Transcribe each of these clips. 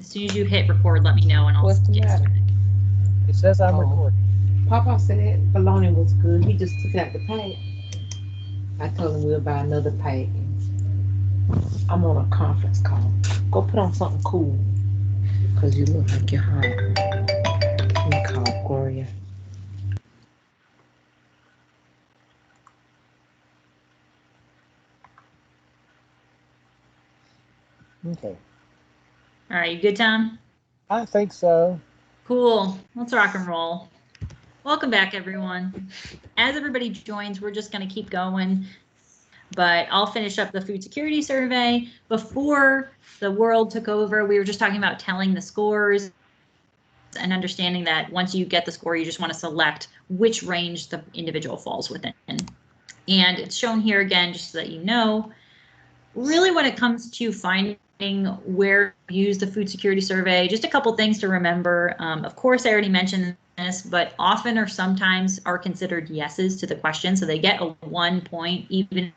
As soon as you hit record, let me know and I'll What's the get matter? started. It says I'm Oh, recording. Papa said bologna was good. He just took out the pack. I told him we'll buy another pack. I'm on a conference call. Go put on something cool, cause you look like you're hot. Let me call Gloria. Okay. All right, you good, Tom? I think so. Cool. Let's rock and roll. Welcome back, everyone. As everybody joins, we're just going to keep going, but I'll finish up the food security survey. Before the world took over, we were just talking about telling the scores and understanding that once you get the score, you just want to select which range the individual falls within. And it's shown here again, just so that you know, really when it comes to finding where to use the food security survey, just a couple things to remember. Of course, I already mentioned this, but often or sometimes are considered yeses to the question. So they get a 1 point, even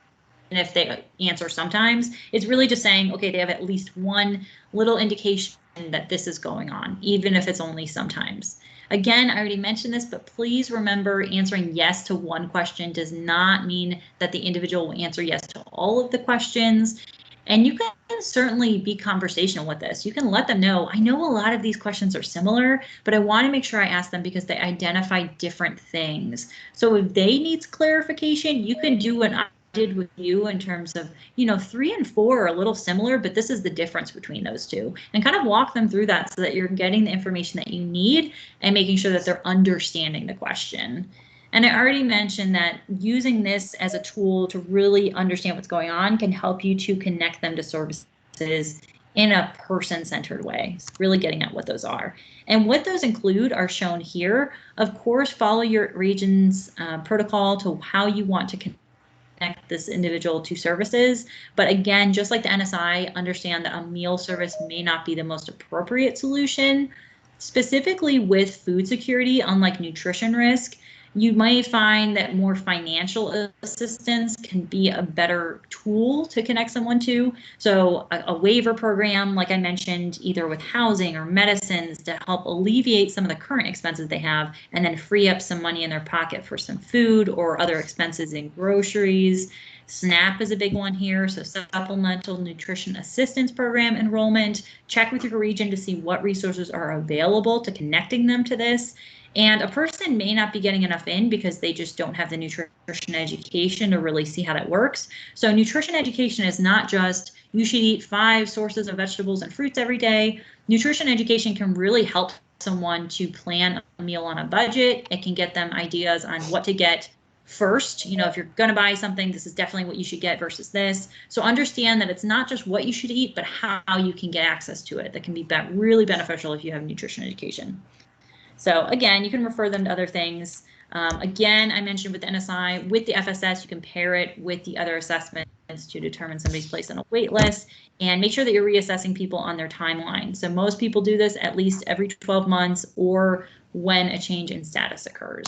if they answer sometimes. It's really just saying, okay, they have at least one little indication that this is going on, even if it's only sometimes. Again, I already mentioned this, but please remember answering yes to one question does not mean that the individual will answer yes to all of the questions. And you can certainly be conversational with this. You can let them know, I know a lot of these questions are similar, but I want to make sure I ask them because they identify different things. So if they need clarification, you can do what I did with you in terms of, 3 and 4 are a little similar, but this is the difference between those two, and kind of walk them through that so that you're getting the information that you need and making sure that they're understanding the question. And I already mentioned that using this as a tool to really understand what's going on can help you to connect them to services in a person-centered way. It's really getting at what those are. And what those include are shown here. Of course, follow your region's protocol to how you want to connect this individual to services. But again, just like the NSI, understand that a meal service may not be the most appropriate solution. Specifically with food security, unlike nutrition risk, you might find that more financial assistance can be a better tool to connect someone to. So a waiver program, like I mentioned, either with housing or medicines to help alleviate some of the current expenses they have and then free up some money in their pocket for some food or other expenses in groceries. SNAP is a big one here, so Supplemental Nutrition Assistance Program enrollment. Check with your region to see what resources are available to connecting them to this. And a person may not be getting enough in because they just don't have the nutrition education to really see how that works. So nutrition education is not just you should eat 5 sources of vegetables and fruits every day. Nutrition education can really help someone to plan a meal on a budget. It can get them ideas on what to get first. If you're going to buy something, this is definitely what you should get versus this. So understand that it's not just what you should eat, but how you can get access to it. That can be really beneficial if you have nutrition education. So again, you can refer them to other things. Again, I mentioned with the NSI, with the FSS, you can pair it with the other assessments to determine somebody's placed on a wait list and make sure that you're reassessing people on their timeline. So most people do this at least every 12 months or when a change in status occurs.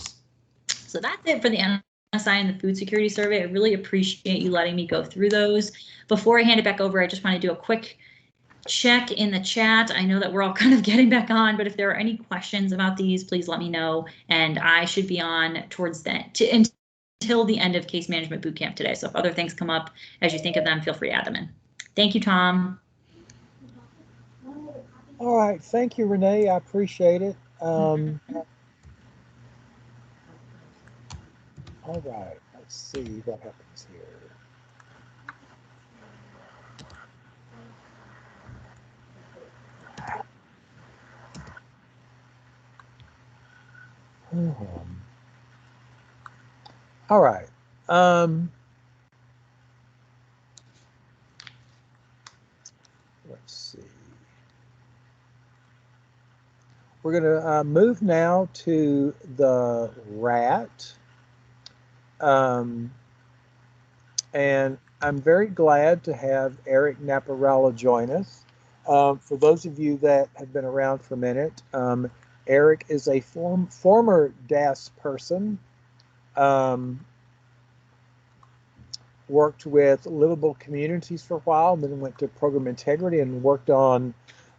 So that's it for the NSI and the food security survey. I really appreciate you letting me go through those. Before I hand it back over, I just want to do a quick check in the chat. I know that we're all kind of getting back on, but if there are any questions about these, please let me know. And I should be on towards until the end of case management bootcamp today. So if other things come up as you think of them, feel free to add them in. Thank you, Tom. All right. Thank you, Renee. I appreciate it. All right. Let's see what happens here. All right. Let's see. We're going to move now to the rat. And I'm very glad to have Eric Naparella join us. For those of you that have been around for a minute, Eric is a former DAS person, worked with livable communities for a while, and then went to program integrity and worked on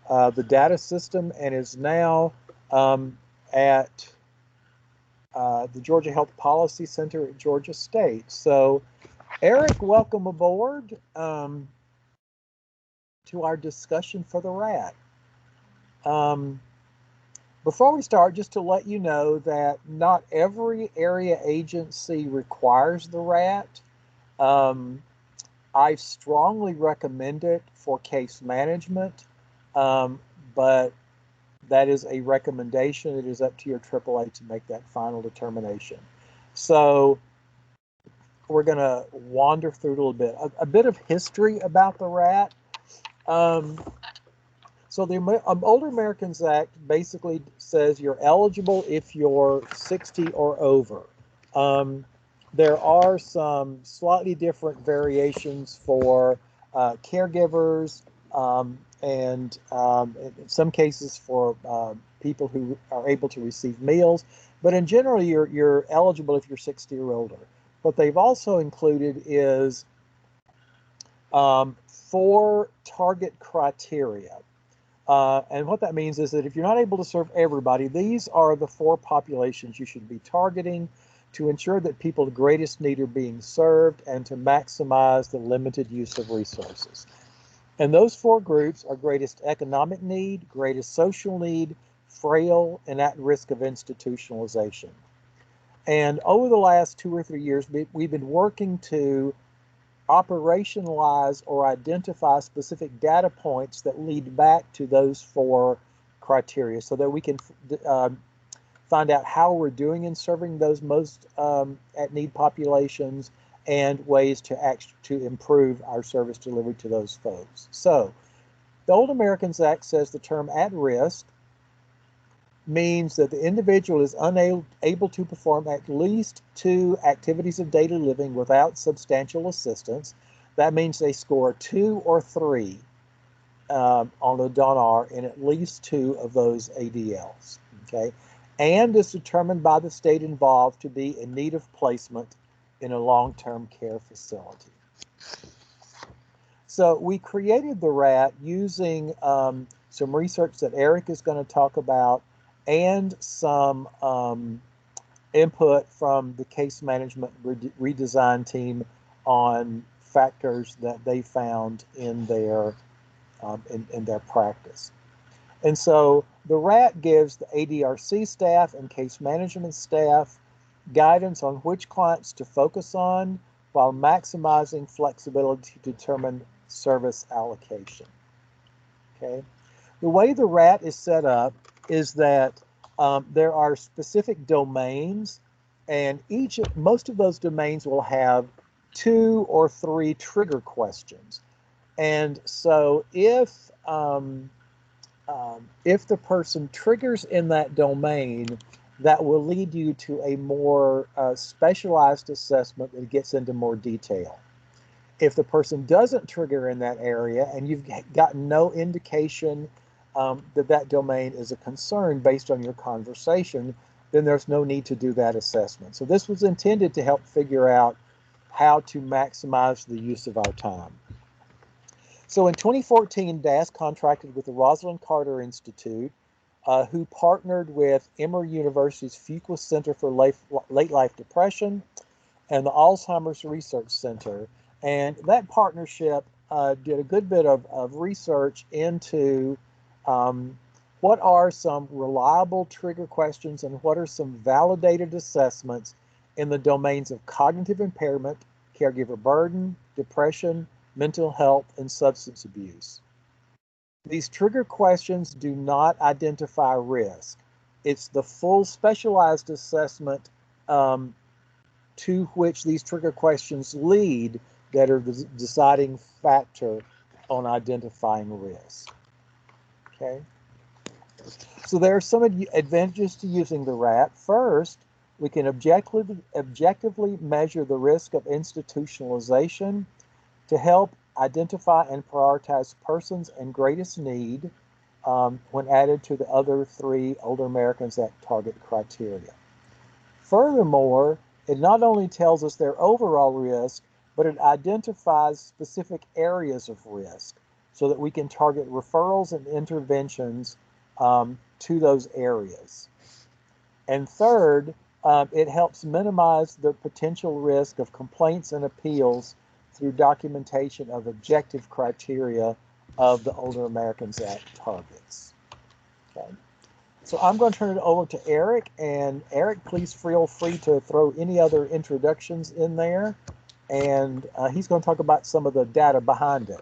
the data system and is now at the Georgia Health Policy Center at Georgia State. So, Eric, welcome aboard to our discussion for the RAT. Before we start, just to let you know that not every area agency requires the RAT. I strongly recommend it for case management, but that is a recommendation. It is up to your AAA to make that final determination. So we're going to wander through it a little bit. A bit of history about the RAT. So the Older Americans Act basically says you're eligible if you're 60 or over. There are some slightly different variations for caregivers and in some cases for people who are able to receive meals. But in general, you're eligible if you're 60 or older. What they've also included is 4 target criteria. And what that means is that if you're not able to serve everybody, these are the 4 populations you should be targeting to ensure that people of greatest need are being served and to maximize the limited use of resources. And those 4 groups are greatest economic need, greatest social need, frail, and at risk of institutionalization. And over the last 2 or 3 years, we've been working to operationalize or identify specific data points that lead back to those 4 criteria so that we can find out how we're doing in serving those most at need populations and ways to improve our service delivery to those folks. So the Old Americans Act says the term at risk means that the individual is unable to perform at least 2 activities of daily living without substantial assistance. That means they score 2 or 3 on the DONR in at least 2 of those ADLs, okay? And is determined by the state involved to be in need of placement in a long-term care facility. So we created the RAT using some research that Eric is going to talk about and some input from the case management redesign team on factors that they found in their practice. And so the RAT gives the ADRC staff and case management staff guidance on which clients to focus on while maximizing flexibility to determine service allocation. Okay. The way the RAT is set up is that there are specific domains, and most of those domains will have 2 or 3 trigger questions. And so if the person triggers in that domain, that will lead you to a more specialized assessment that gets into more detail. If the person doesn't trigger in that area and you've gotten no indication that domain is a concern based on your conversation, then there's no need to do that assessment. So this was intended to help figure out how to maximize the use of our time. So in 2014, DAS contracted with the Rosalind Carter Institute, who partnered with Emory University's Fuqua Center for Late Life Depression and the Alzheimer's Research Center. And that partnership did a good bit of research into what are some reliable trigger questions and what are some validated assessments in the domains of cognitive impairment, caregiver burden, depression, mental health, and substance abuse. These trigger questions do not identify risk. It's the full specialized assessment to which these trigger questions lead that are the deciding factor on identifying risk. Okay. So there are some advantages to using the RAT. First, we can objectively measure the risk of institutionalization to help identify and prioritize persons in greatest need when added to the other 3 Older Americans Act target criteria. Furthermore, it not only tells us their overall risk, but it identifies specific areas of risk. so that we can target referrals and interventions to those areas. And third, it helps minimize the potential risk of complaints and appeals through documentation of objective criteria of the Older Americans Act targets. Okay. So I'm going to turn it over to Eric, and Eric, please feel free to throw any other introductions in there, and he's going to talk about some of the data behind it.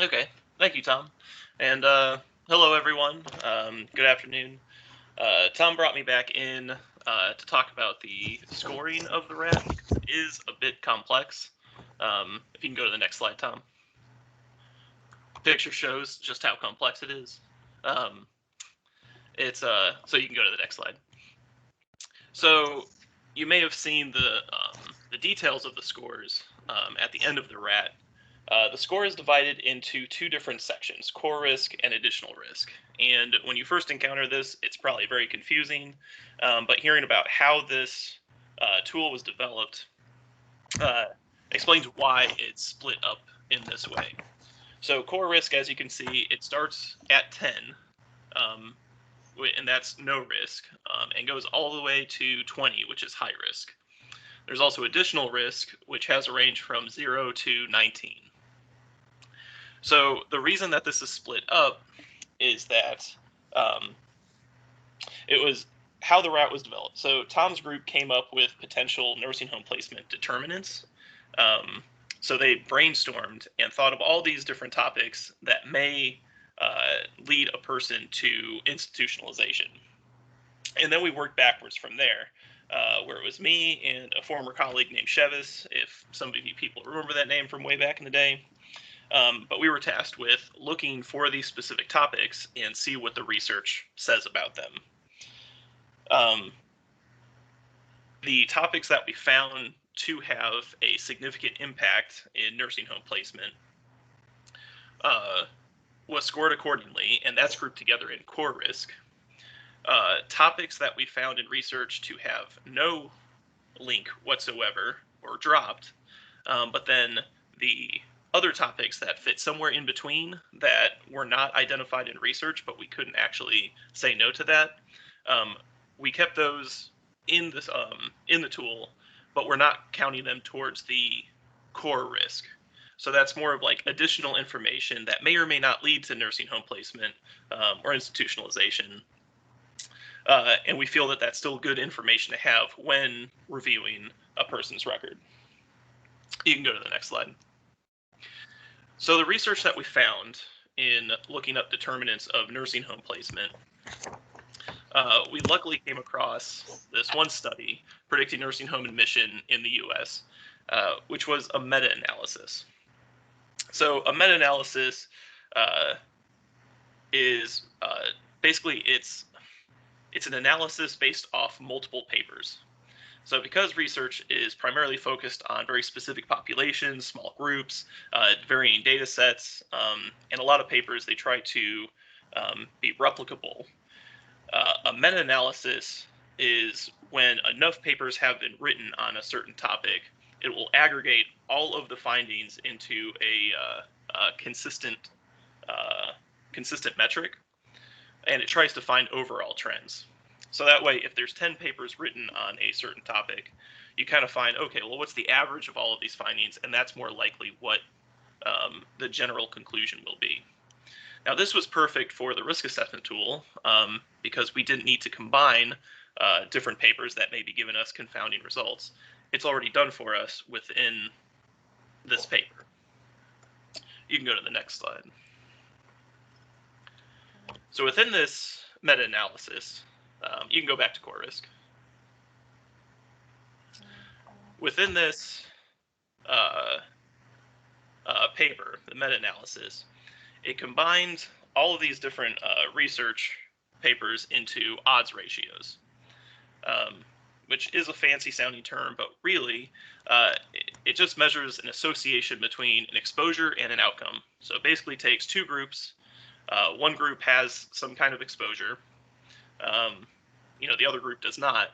Okay, thank you, Tom, and hello everyone. Good afternoon. Tom brought me back in to talk about the scoring of the rat because it is a bit complex. If you can go to the next slide, Tom. Picture shows just how complex it is. So you can go to the next slide. So you may have seen the details of the scores at the end of the rat. The score is divided into two different sections, core risk and additional risk. And when you first encounter this, it's probably very confusing. But hearing about how this tool was developed explains why it's split up in this way. So core risk, as you can see, it starts at 10, and that's no risk, and goes all the way to 20, which is high risk. There's also additional risk, which has a range from 0 to 19. So the reason that this is split up is that it was how the rat was developed. So Tom's group came up with potential nursing home placement determinants. So they brainstormed and thought of all these different topics that may lead a person to institutionalization. And then we worked backwards from there, where it was me and a former colleague named Chevis, if some of you people remember that name from way back in the day. But we were tasked with looking for these specific topics and see what the research says about them. The topics that we found to have a significant impact in nursing home placement was scored accordingly, and that's grouped together in core risk. Topics that we found in research to have no link whatsoever or dropped, but then the other topics that fit somewhere in between that were not identified in research, but we couldn't actually say no to that. We kept those in this in the tool, but we're not counting them towards the core risk. So that's more of like additional information that may or may not lead to nursing home placement or institutionalization. And we feel that that's still good information to have when reviewing a person's record. You can go to the next slide. So the research that we found in looking up determinants of nursing home placement, we luckily came across this one study predicting nursing home admission in the U.S., which was a meta-analysis. So a meta-analysis is basically it's an analysis based off multiple papers. So because research is primarily focused on very specific populations, small groups, varying data sets, and a lot of papers, they try to be replicable. A meta-analysis is when enough papers have been written on a certain topic, it will aggregate all of the findings into a consistent metric, and it tries to find overall trends. So that way, if there's 10 papers written on a certain topic, you kind of find, okay, well, what's the average of all of these findings? And that's more likely what the general conclusion will be. Now, this was perfect for the risk assessment tool because we didn't need to combine different papers that may be giving us confounding results. It's already done for us within this paper. You can go to the next slide. So within this meta-analysis, you can go back to core risk. Within this paper, the meta-analysis, it combined all of these different research papers into odds ratios, which is a fancy sounding term, but really it just measures an association between an exposure and an outcome. So it basically takes two groups. One group has some kind of exposure, the other group does not,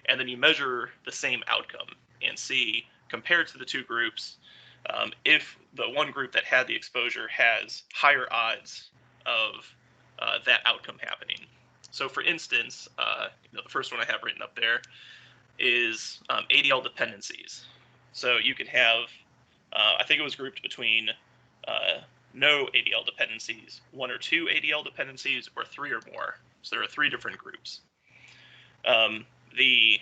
and then you measure the same outcome and see, compared to the two groups, if the one group that had the exposure has higher odds of that outcome happening. So for instance, the first one I have written up there is ADL dependencies. So you could have, I think it was grouped between no ADL dependencies, 1 or 2 ADL dependencies, or 3 or more. So there are 3 different groups. The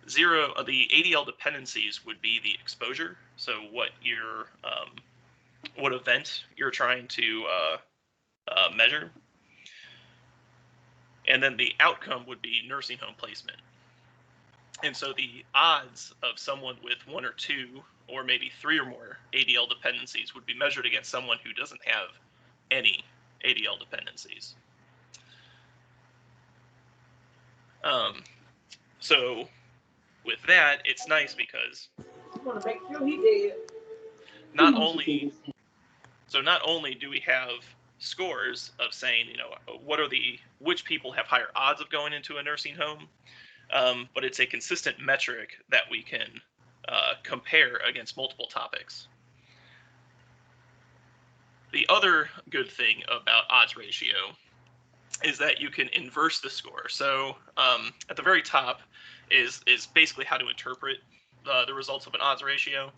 ADL dependencies would be the exposure. So what what event you're trying to measure. And then the outcome would be nursing home placement. And so the odds of someone with 1 or 2 or maybe 3 or more ADL dependencies would be measured against someone who doesn't have any ADL dependencies. So with that, it's nice because I want to make sure he did. not only do we have scores of saying, which people have higher odds of going into a nursing home, but it's a consistent metric that we can compare against multiple topics. The other good thing about odds ratio is that you can inverse the score. So at the very top is basically how to interpret the results of an odds ratio.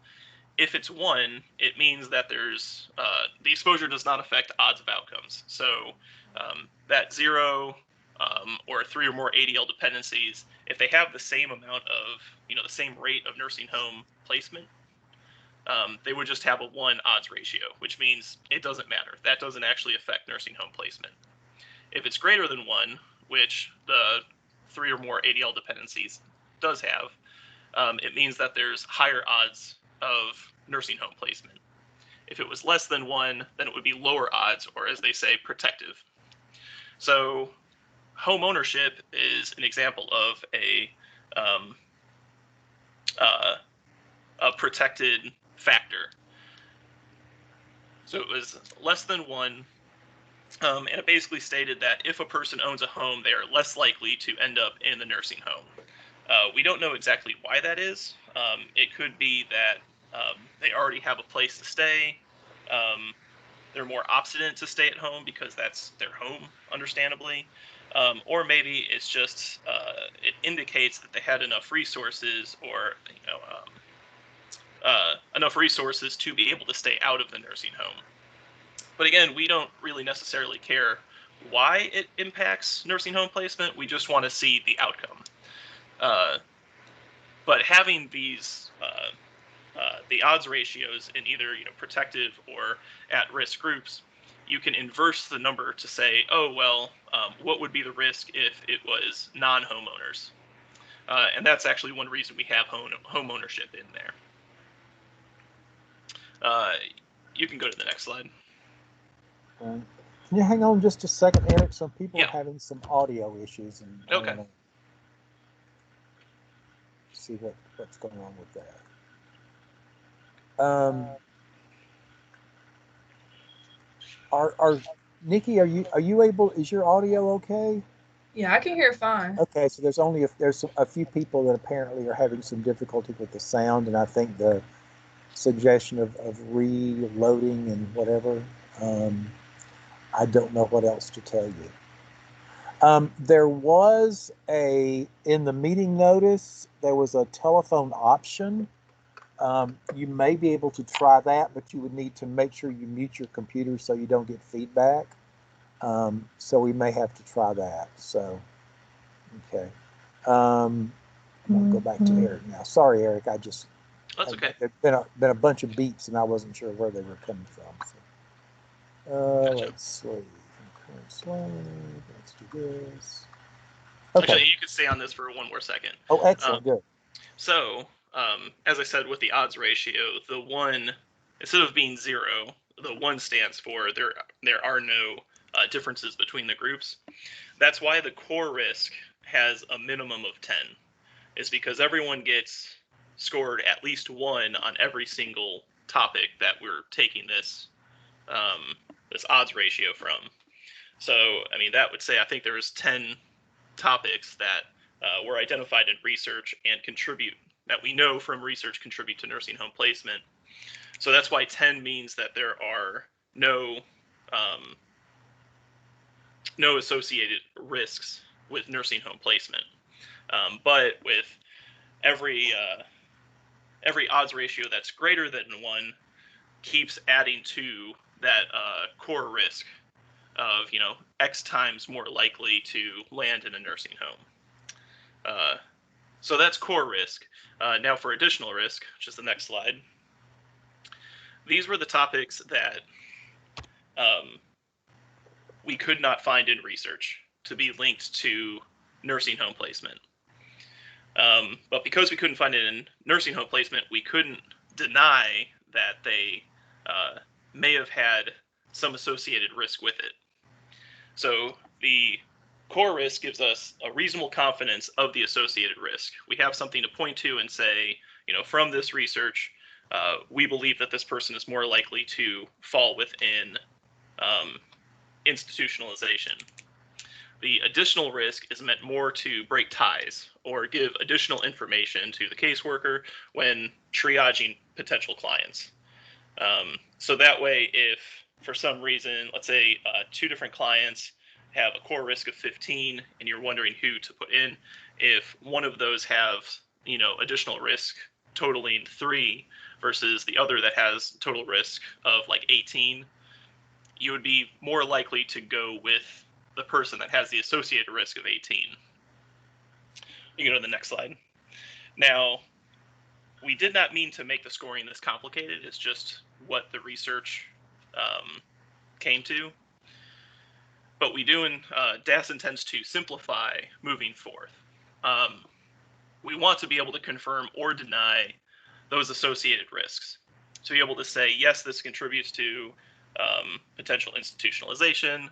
If it's 1, it means that there's the exposure does not affect odds of outcomes. So that 0 or 3 or more ADL dependencies, if they have the same amount of, the same rate of nursing home placement, they would just have a 1 odds ratio, which means it doesn't matter. That doesn't actually affect nursing home placement. If it's greater than 1, which the 3 or more ADL dependencies does have, it means that there's higher odds of nursing home placement. If it was less than 1, then it would be lower odds, or as they say, protective. So home ownership is an example of a protected factor. So it was less than 1, and it basically stated that if a person owns a home, they are less likely to end up in the nursing home. We don't know exactly why that is. It could be that they already have a place to stay. They're more obstinate to stay at home because that's their home, understandably. Or maybe it's just it indicates that they had enough resources, or enough resources to be able to stay out of the nursing home. But again, we don't really necessarily care why it impacts nursing home placement. We just want to see the outcome. But having these the odds ratios in either protective or at-risk groups, you can inverse the number to say, oh well, what would be the risk if it was non-homeowners? And that's actually one reason we have home ownership in there. You can go to the next slide. Can you hang on just a second, Eric? Some people Yeah. are having some audio issues, and Okay. I want to see what's going on with that. Are Nikki? Are you able? Is your audio okay? Yeah, I can hear fine. Okay, so there's a few people that apparently are having some difficulty with the sound, and I think the suggestion of reloading and whatever. I don't know what else to tell you. There was in the meeting notice, there was a telephone option. You may be able to try that, but you would need to make sure you mute your computer so you don't get feedback. So we may have to try that. So, okay. I'm going to go back to Eric now. Sorry, Eric. That's okay. There's been a bunch of beeps, and I wasn't sure where they were coming from. So. Gotcha. Let's see. Current slide. Let's do this. Okay. Actually, you could stay on this for one more second. Oh, excellent. Good. So, as I said, with the odds ratio, the 1, instead of being 0, the 1 stands for there are no differences between the groups. That's why the core risk has a minimum of 10. Is because everyone gets scored at least 1 on every single topic that we're taking this this odds ratio from. So, I mean, that would say I think there was 10 topics that were identified in research and that we know from research contribute to nursing home placement. So that's why 10 means that there are no associated risks with nursing home placement. But with every odds ratio that's greater than 1 keeps adding to that core risk of, X times more likely to land in a nursing home. So that's core risk. Now for additional risk, which is the next slide. These were the topics that we could not find in research to be linked to nursing home placement. But because we couldn't find it in nursing home placement, we couldn't deny that they may have had some associated risk with it. So the core risk gives us a reasonable confidence of the associated risk. We have something to point to and say, from this research, we believe that this person is more likely to fall within institutionalization. The additional risk is meant more to break ties or give additional information to the caseworker when triaging potential clients. So that way, if for some reason, let's say 2 different clients have a core risk of 15 and you're wondering who to put in, if one of those have, additional risk totaling 3 versus the other that has total risk of like 18, you would be more likely to go with the person that has the associated risk of 18. You go to the next slide. Now, we did not mean to make the scoring this complicated. It's just what the research came to. But we do, and DAS intends to simplify moving forth. We want to be able to confirm or deny those associated risks. To be able to say, yes, this contributes to potential institutionalization.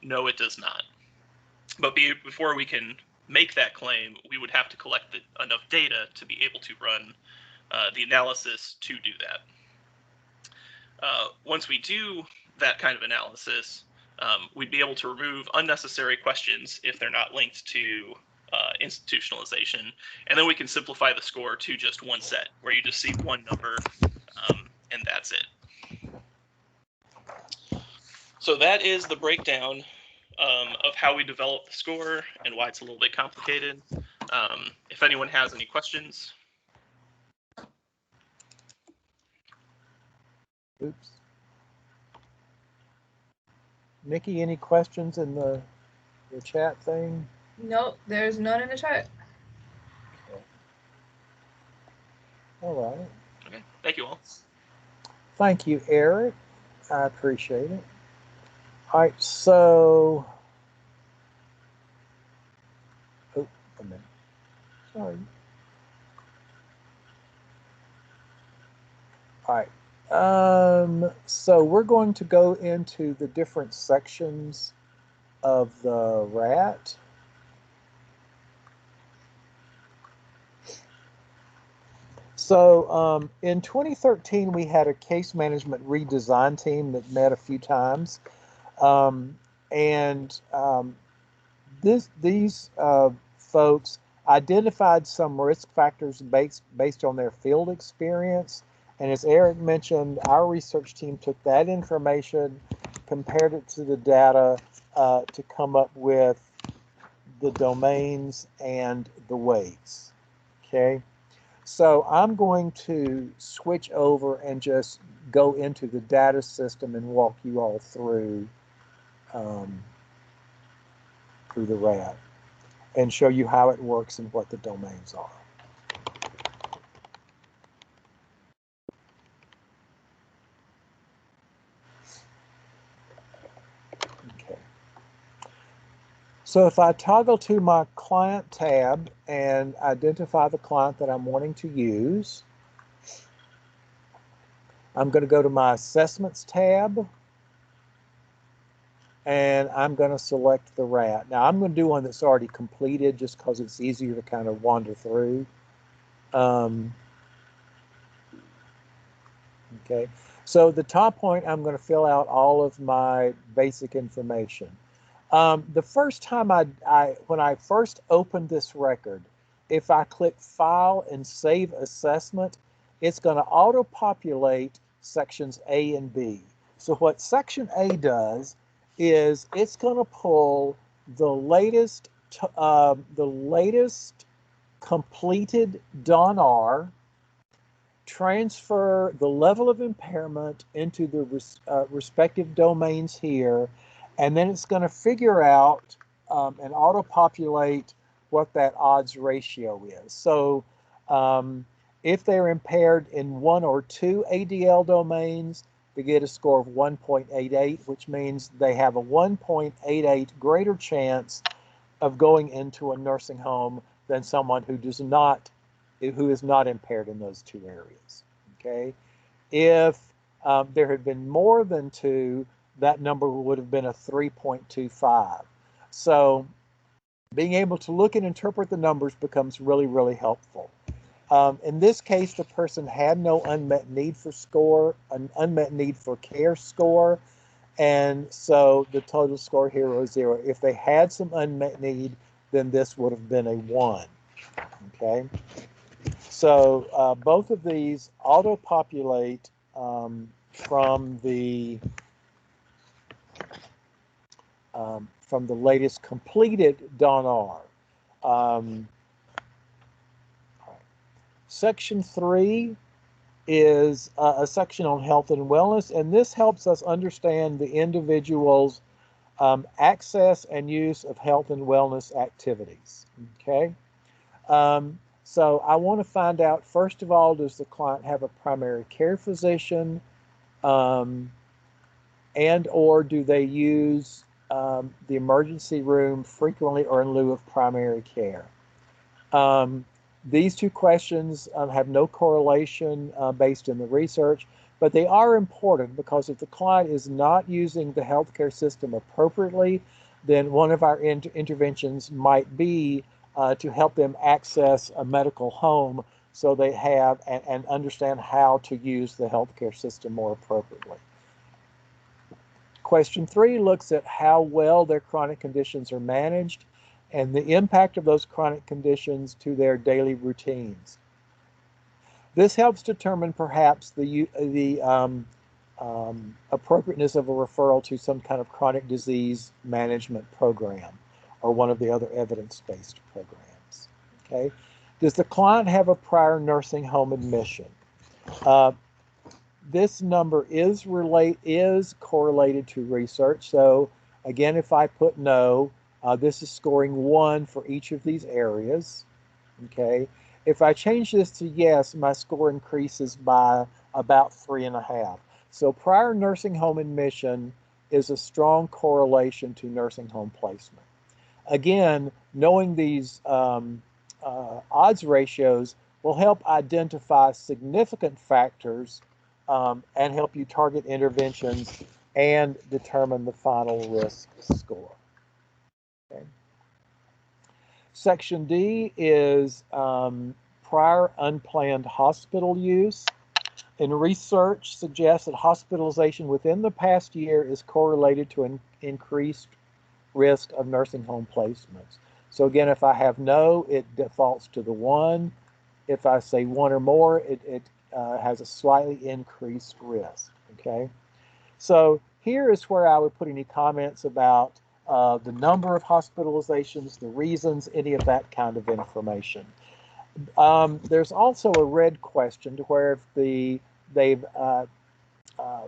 No, it does not. But before we can make that claim, we would have to collect enough data to be able to run the analysis to do that. Once we do that kind of analysis, we'd be able to remove unnecessary questions if they're not linked to institutionalization, and then we can simplify the score to just one set, where you just see one number, and that's it. So that is the breakdown of how we develop the score and why it's a little bit complicated. If anyone has any questions. Oops. Nikki, any questions in the chat thing? Nope, there's none in the chat. Okay. All right. Okay, thank you all. Thank you, Eric. I appreciate it. All right, so, oh, a minute. Sorry. All right. So we're going to go into the different sections of the RAT. So in 2013, we had a case management redesign team that met a few times. These folks identified some risk factors based on their field experience. And as Eric mentioned, our research team took that information, compared it to the data to come up with the domains and the weights. Okay, so I'm going to switch over and just go into the data system and walk you all through the RAT and show you how it works and what the domains are. Okay. So if I toggle to my client tab and identify the client that I'm wanting to use, I'm going to go to my assessments tab and I'm going to select the RAT. Now I'm going to do one that's already completed just because it's easier to kind of wander through. Okay, so the top point, I'm going to fill out all of my basic information. The first time when I first opened this record, if I click File and Save Assessment, it's going to auto-populate sections A and B. So what section A does is it's going to pull the latest completed DON-R, transfer the level of impairment into the respective domains here, and then it's going to figure out and auto-populate what that odds ratio is. So if they're impaired in 1 or 2 ADL domains, they get a score of 1.88, which means they have a 1.88 greater chance of going into a nursing home than someone who is not impaired in those 2 areas. Okay, if there had been more than 2, that number would have been a 3.25. So being able to look and interpret the numbers becomes really, really helpful. In this case, the person had no unmet need for care score, and so the total score here was 0. If they had some unmet need, then this would have been a 1. Okay, so both of these auto-populate from the latest completed DON-R. Section 3 is a section on health and wellness, and this helps us understand the individual's access and use of health and wellness activities. Okay, so I want to find out, first of all, does the client have a primary care physician, and or do they use the emergency room frequently or in lieu of primary care? These 2 questions have no correlation based in the research, but they are important because if the client is not using the healthcare system appropriately, then one of our interventions might be to help them access a medical home so they have and understand how to use the healthcare system more appropriately. Question 3 looks at how well their chronic conditions are managed and the impact of those chronic conditions to their daily routines. This helps determine perhaps the appropriateness of a referral to some kind of chronic disease management program or one of the other evidence-based programs. Okay, does the client have a prior nursing home admission? This number is correlated to research. So again, if I put no, this is scoring 1 for each of these areas. Okay, if I change this to yes, my score increases by about 3.5. So prior nursing home admission is a strong correlation to nursing home placement. Again, knowing these odds ratios will help identify significant factors and help you target interventions and determine the final risk score. Okay. Section D is prior unplanned hospital use. And research suggests that hospitalization within the past year is correlated to an increased risk of nursing home placements. So again, if I have no, it defaults to the 1. If I say 1 or more, it has a slightly increased risk. Okay, so here is where I would put any comments about the number of hospitalizations, the reasons, any of that kind of information. There's also a red question to where if they've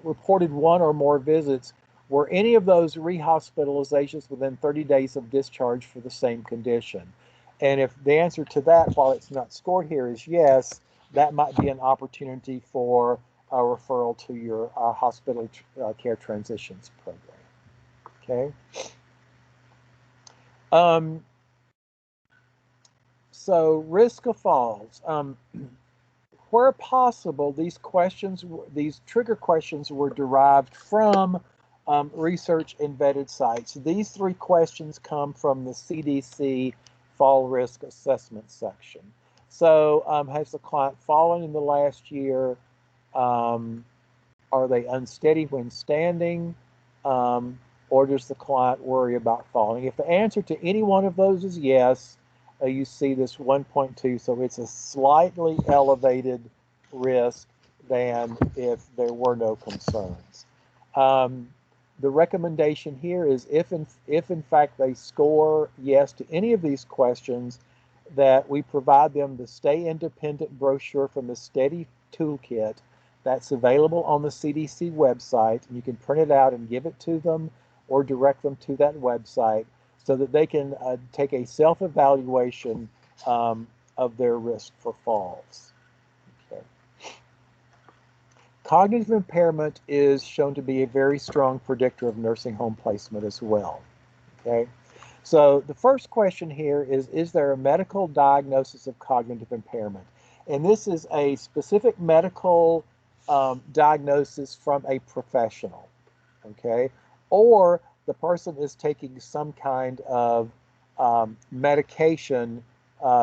reported 1 or more visits, were any of those rehospitalizations within 30 days of discharge for the same condition? And if the answer to that, while it's not scored here, is yes, that might be an opportunity for a referral to your hospital care transitions program. Okay. So risk of falls. Where possible, these trigger questions were derived from research embedded sites. These 3 questions come from the CDC fall risk assessment section. So has the client fallen in the last year? Are they unsteady when standing? Or does the client worry about falling? If the answer to any one of those is yes, you see this 1.2, so it's a slightly elevated risk than if there were no concerns. The recommendation here is if in fact they score yes to any of these questions, that we provide them the Stay Independent brochure from the Steady Toolkit that's available on the CDC website, and you can print it out and give it to them or direct them to that website so that they can take a self-evaluation of their risk for falls. Okay. Cognitive impairment is shown to be a very strong predictor of nursing home placement as well. Okay. So the first question here is there a medical diagnosis of cognitive impairment? And this is a specific medical diagnosis from a professional, okay? Or the person is taking some kind of medication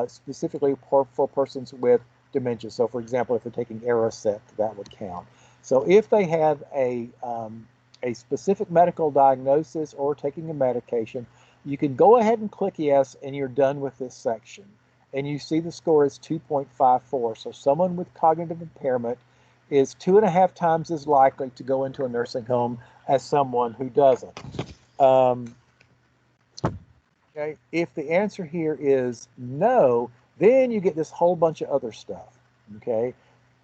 specifically for persons with dementia. So for example, if they're taking Aricept, that would count. So if they have a specific medical diagnosis or taking a medication, you can go ahead and click yes, and you're done with this section. And you see the score is 2.54. So someone with cognitive impairment is 2.5 times as likely to go into a nursing home as someone who doesn't. Okay. If the answer here is no, then you get this whole bunch of other stuff. Okay.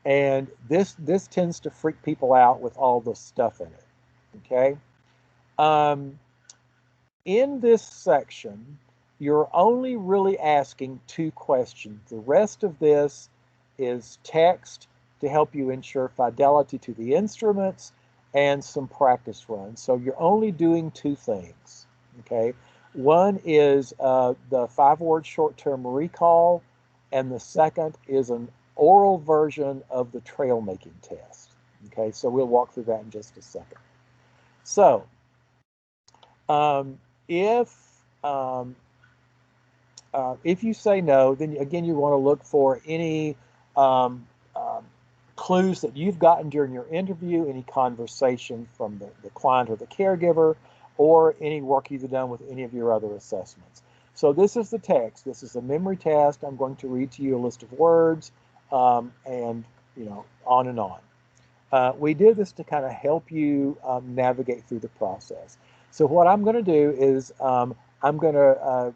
And this tends to freak people out with all the stuff in it. Okay. In this section, you're only really asking 2 questions. The rest of this is text to help you ensure fidelity to the instruments and some practice runs. So you're only doing 2 things, okay? One is the 5-word short-term recall, and the second is an oral version of the trail making test, okay? So we'll walk through that in just a second. So if you say no, then again, you want to look for any clues that you've gotten during your interview, any conversation from the client or the caregiver, or any work you've done with any of your other assessments. So this is the text. This is a memory test. I'm going to read to you a list of words, and on and on. We did this to kind of help you navigate through the process. So what I'm going to do is I'm going to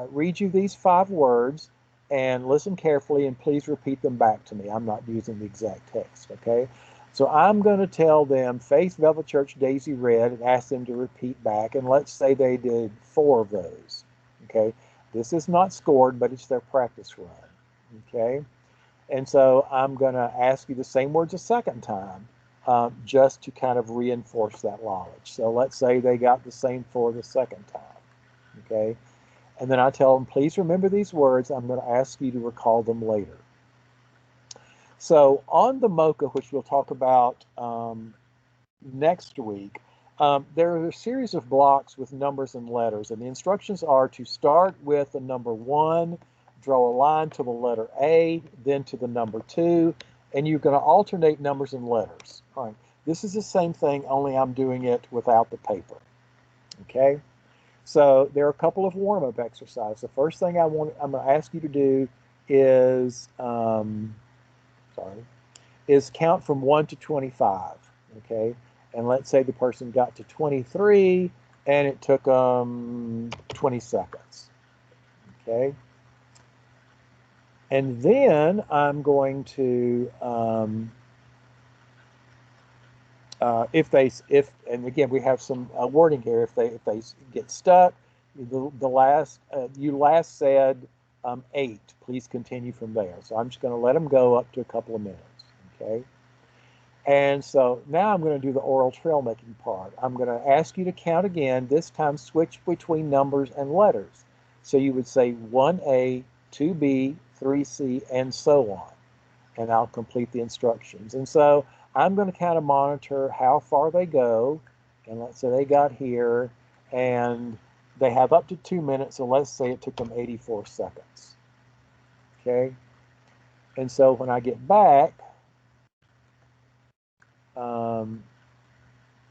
read you these 5 words and listen carefully, and please repeat them back to me. I'm not using the exact text, okay? So I'm going to tell them Faith, Velvet Church, Daisy Red, and ask them to repeat back, and let's say they did 4 of those, okay? This is not scored, but it's their practice run, okay? And so I'm going to ask you the same words a second time, just to kind of reinforce that knowledge. So let's say they got the same 4 the second time, okay? And then I tell them, please remember these words. I'm going to ask you to recall them later. So on the MOCA, which we'll talk about next week, there are a series of blocks with numbers and letters. And the instructions are to start with the number 1, draw a line to the letter A, then to the number 2, and you're going to alternate numbers and letters. All right. This is the same thing, only I'm doing it without the paper. Okay? So there are a couple of warm-up exercises. The first thing I'm going to ask you to do is count from 1 to 25. Okay, and let's say the person got to 23 and it took 20 seconds. Okay, and then I'm going to and again we have some wording here. If they get stuck, you last said 8. Please continue from there. So I'm just going to let them go up to a couple of minutes. Okay. And so now I'm going to do the oral trail making part. I'm going to ask you to count again. This time switch between numbers and letters. So you would say 1A, 2B, 3C, and so on. And I'll complete the instructions. And so I'm going to kind of monitor how far they go. And let's say they got here and they have up to 2 minutes. So let's say it took them 84 seconds. Okay. And so when I get back,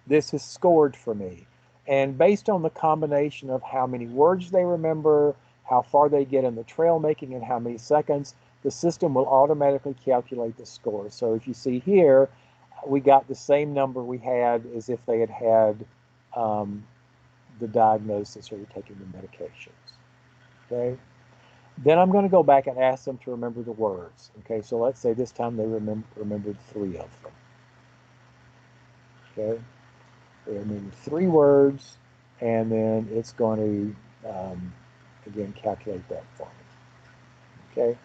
this is scored for me. And based on the combination of how many words they remember, how far they get in the trail making, and how many seconds, the system will automatically calculate the score. So if you see here, we got the same number we had as if they had had the diagnosis or were taking the medications. Okay. Then I'm going to go back and ask them to remember the words. Okay, so let's say this time they remembered 3 of them. Okay, they remembered 3 words, and then it's going to, again, calculate that for me. Okay,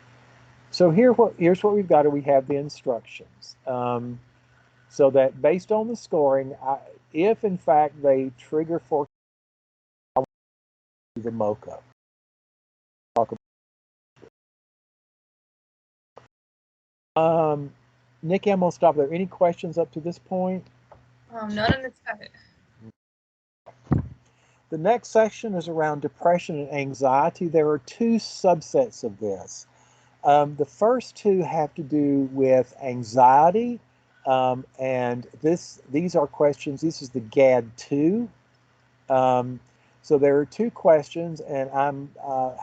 so here's what we've got. We have the instructions. So that based on the scoring, if in fact they trigger for the MOCA. Nikki, I'm going to stop there. Any questions up to this point? None in the chat. The next section is around depression and anxiety. There are 2 subsets of this. The first 2 have to do with anxiety, and these are questions. This is the GAD-2. So there are 2 questions, and I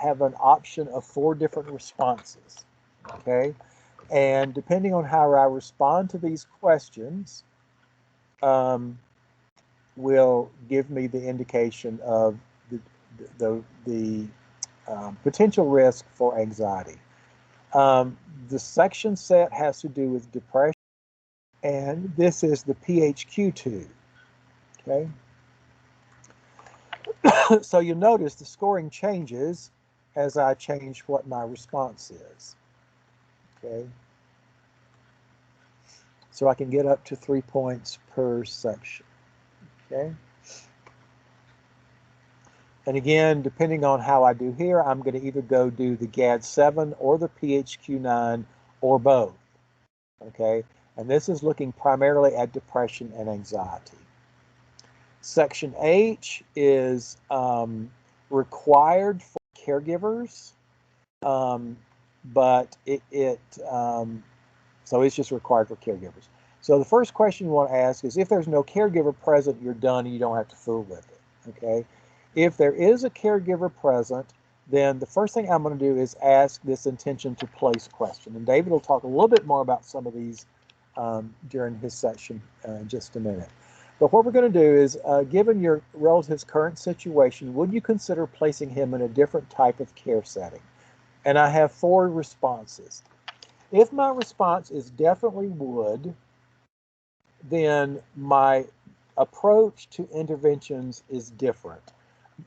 have an option of 4 different responses. Okay. And depending on how I respond to these questions, will give me the indication of the potential risk for anxiety. The section set has to do with depression, and this is the PHQ-2. Okay. So you'll notice the scoring changes as I change what my response is. Okay. So I can get up to 3 points per section. Okay. And again, depending on how I do here, I'm going to either go do the GAD-7 or the PHQ-9 or both. Okay. And this is looking primarily at depression and anxiety. Section H is required for caregivers, but so it's just required for caregivers. So the first question you want to ask is, if there's no caregiver present, you're done and you don't have to fool with it. Okay. If there is a caregiver present, then the first thing I'm going to do is ask this intention to place question. And David will talk a little bit more about some of these during his section in just a minute. But what we're going to do is, given your relative's current situation, would you consider placing him in a different type of care setting? And I have 4 responses. If my response is definitely would, then my approach to interventions is different.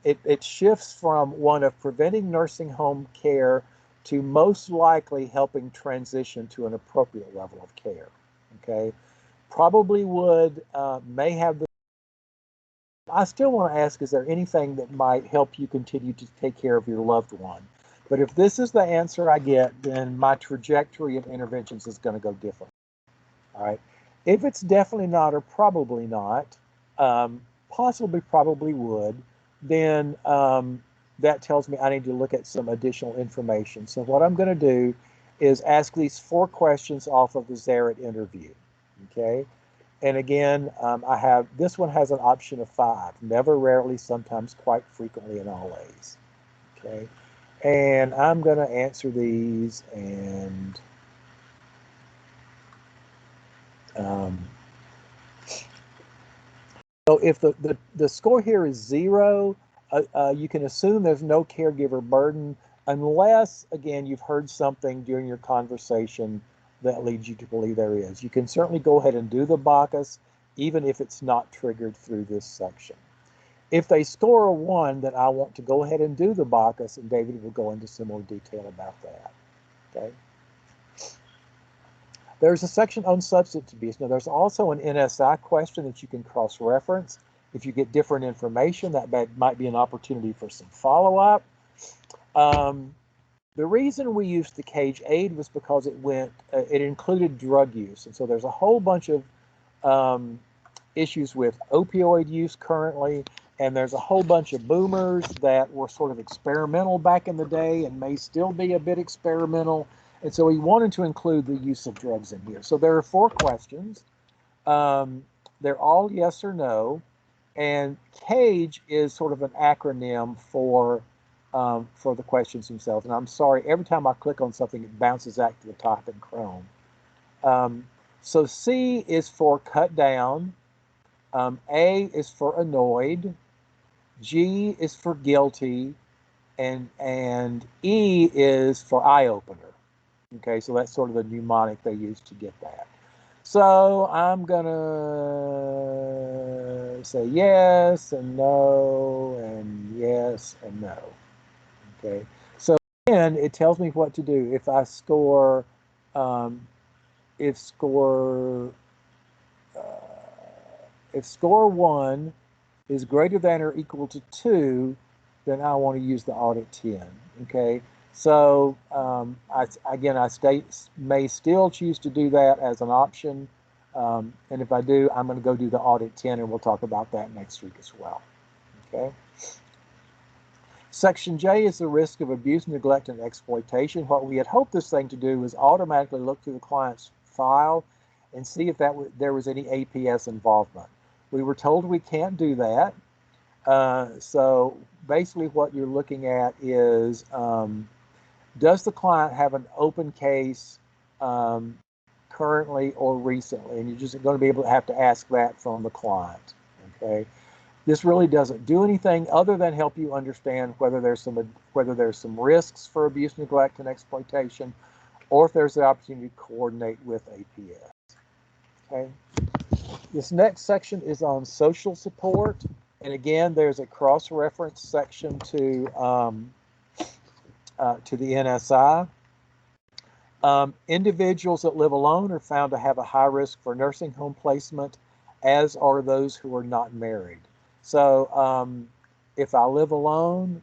It shifts from one of preventing nursing home care to most likely helping transition to an appropriate level of care. Okay, probably would, may have the. I still want to ask, is there anything that might help you continue to take care of your loved one? But if this is the answer I get, then my trajectory of interventions is going to go different. All right. If it's definitely not or probably not, possibly probably would, then that tells me I need to look at some additional information. So what I'm going to do is ask these 4 questions off of the Zaret interview. Okay. And again, I have, this one has an option of 5, never, rarely, sometimes, quite frequently, and always. Okay. And I'm going to answer these, and so if the score here is 0, you can assume there's no caregiver burden, unless, again, you've heard something during your conversation that leads you to believe there is. You can certainly go ahead and do the BACUS, even if it's not triggered through this section. If they score a 1, then I want to go ahead and do the BACUS, and David will go into some more detail about that. Okay. There's a section on substance abuse. Now, there's also an NSI question that you can cross-reference. If you get different information, that might be an opportunity for some follow-up. The reason we used the CAGE aid was because it included drug use. And so there's a whole bunch of issues with opioid use currently, and there's a whole bunch of boomers that were sort of experimental back in the day and may still be a bit experimental. And so we wanted to include the use of drugs in here. So there are 4 questions. They're all yes or no. And CAGE is sort of an acronym for for the questions themselves. And I'm sorry, every time I click on something, it bounces back to the top in Chrome. So C is for cut down. A is for annoyed. G is for guilty. And E is for eye opener. Okay, so that's sort of the mnemonic they use to get that. So I'm gonna say yes and no and yes and no. Okay, so again, it tells me what to do. If I score, if score, uh, if score 1 is greater than or equal to 2, then I want to use the audit 10. Okay, so I may still choose to do that as an option. And if I do, I'm going to go do the audit 10, and we'll talk about that next week as well. Okay. Section J is the risk of abuse, neglect, and exploitation. What we had hoped this thing to do was automatically look through the client's file and see if there was any APS involvement. We were told we can't do that. So basically what you're looking at is, does the client have an open case currently or recently? And you're just going to be able to have to ask that from the client. Okay. This really doesn't do anything other than help you understand whether there's some risks for abuse, neglect, and exploitation, or if there's an opportunity to coordinate with APS. Okay. This next section is on social support, and again, there's a cross-reference section to the NSI. Individuals that live alone are found to have a high risk for nursing home placement, as are those who are not married. So if I live alone,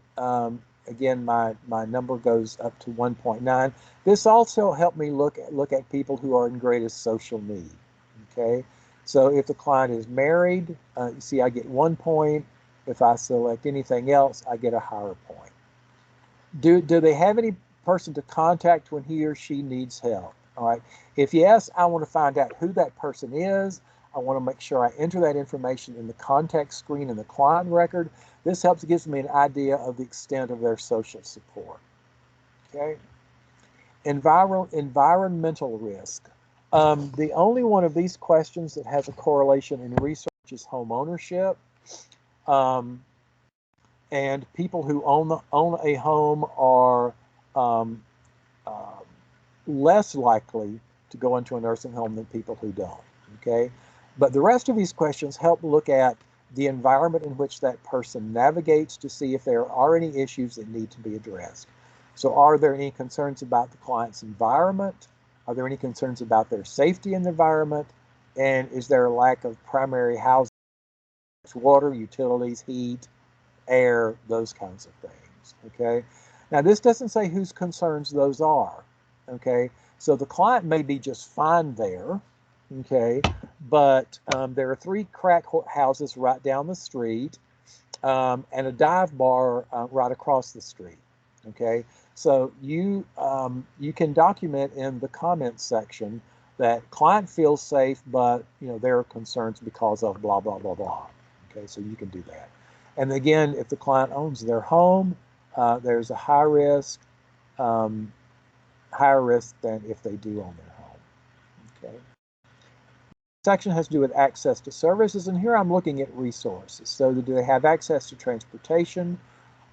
again, my number goes up to 1.9. This also helped me look at people who are in greatest social need. Okay, so if the client is married, you see I get 1 point. If I select anything else, I get a higher point. Do they have any person to contact when he or she needs help? All right. If yes, I want to find out who that person is. I want to make sure I enter that information in the contact screen in the client record. This gives me an idea of the extent of their social support. Okay. Environmental risk. The only one of these questions that has a correlation in research is home ownership. And people who own a home are less likely to go into a nursing home than people who don't. Okay, but the rest of these questions help look at the environment in which that person navigates to see if there are any issues that need to be addressed. So are there any concerns about the client's environment? Are there any concerns about their safety in the environment? And is there a lack of primary housing, water, utilities, heat, air, those kinds of things? Okay. Now this doesn't say whose concerns those are. Okay. So the client may be just fine there. Okay. But there are 3 crack houses right down the street and a dive bar right across the street. Okay. So you can document in the comments section that client feels safe, but there are concerns because of blah, blah, blah, blah. Okay. So you can do that. And again, if the client owns their home, there's a higher risk than if they do own their home. Okay. Section has to do with access to services, and here I'm looking at resources. So do they have access to transportation?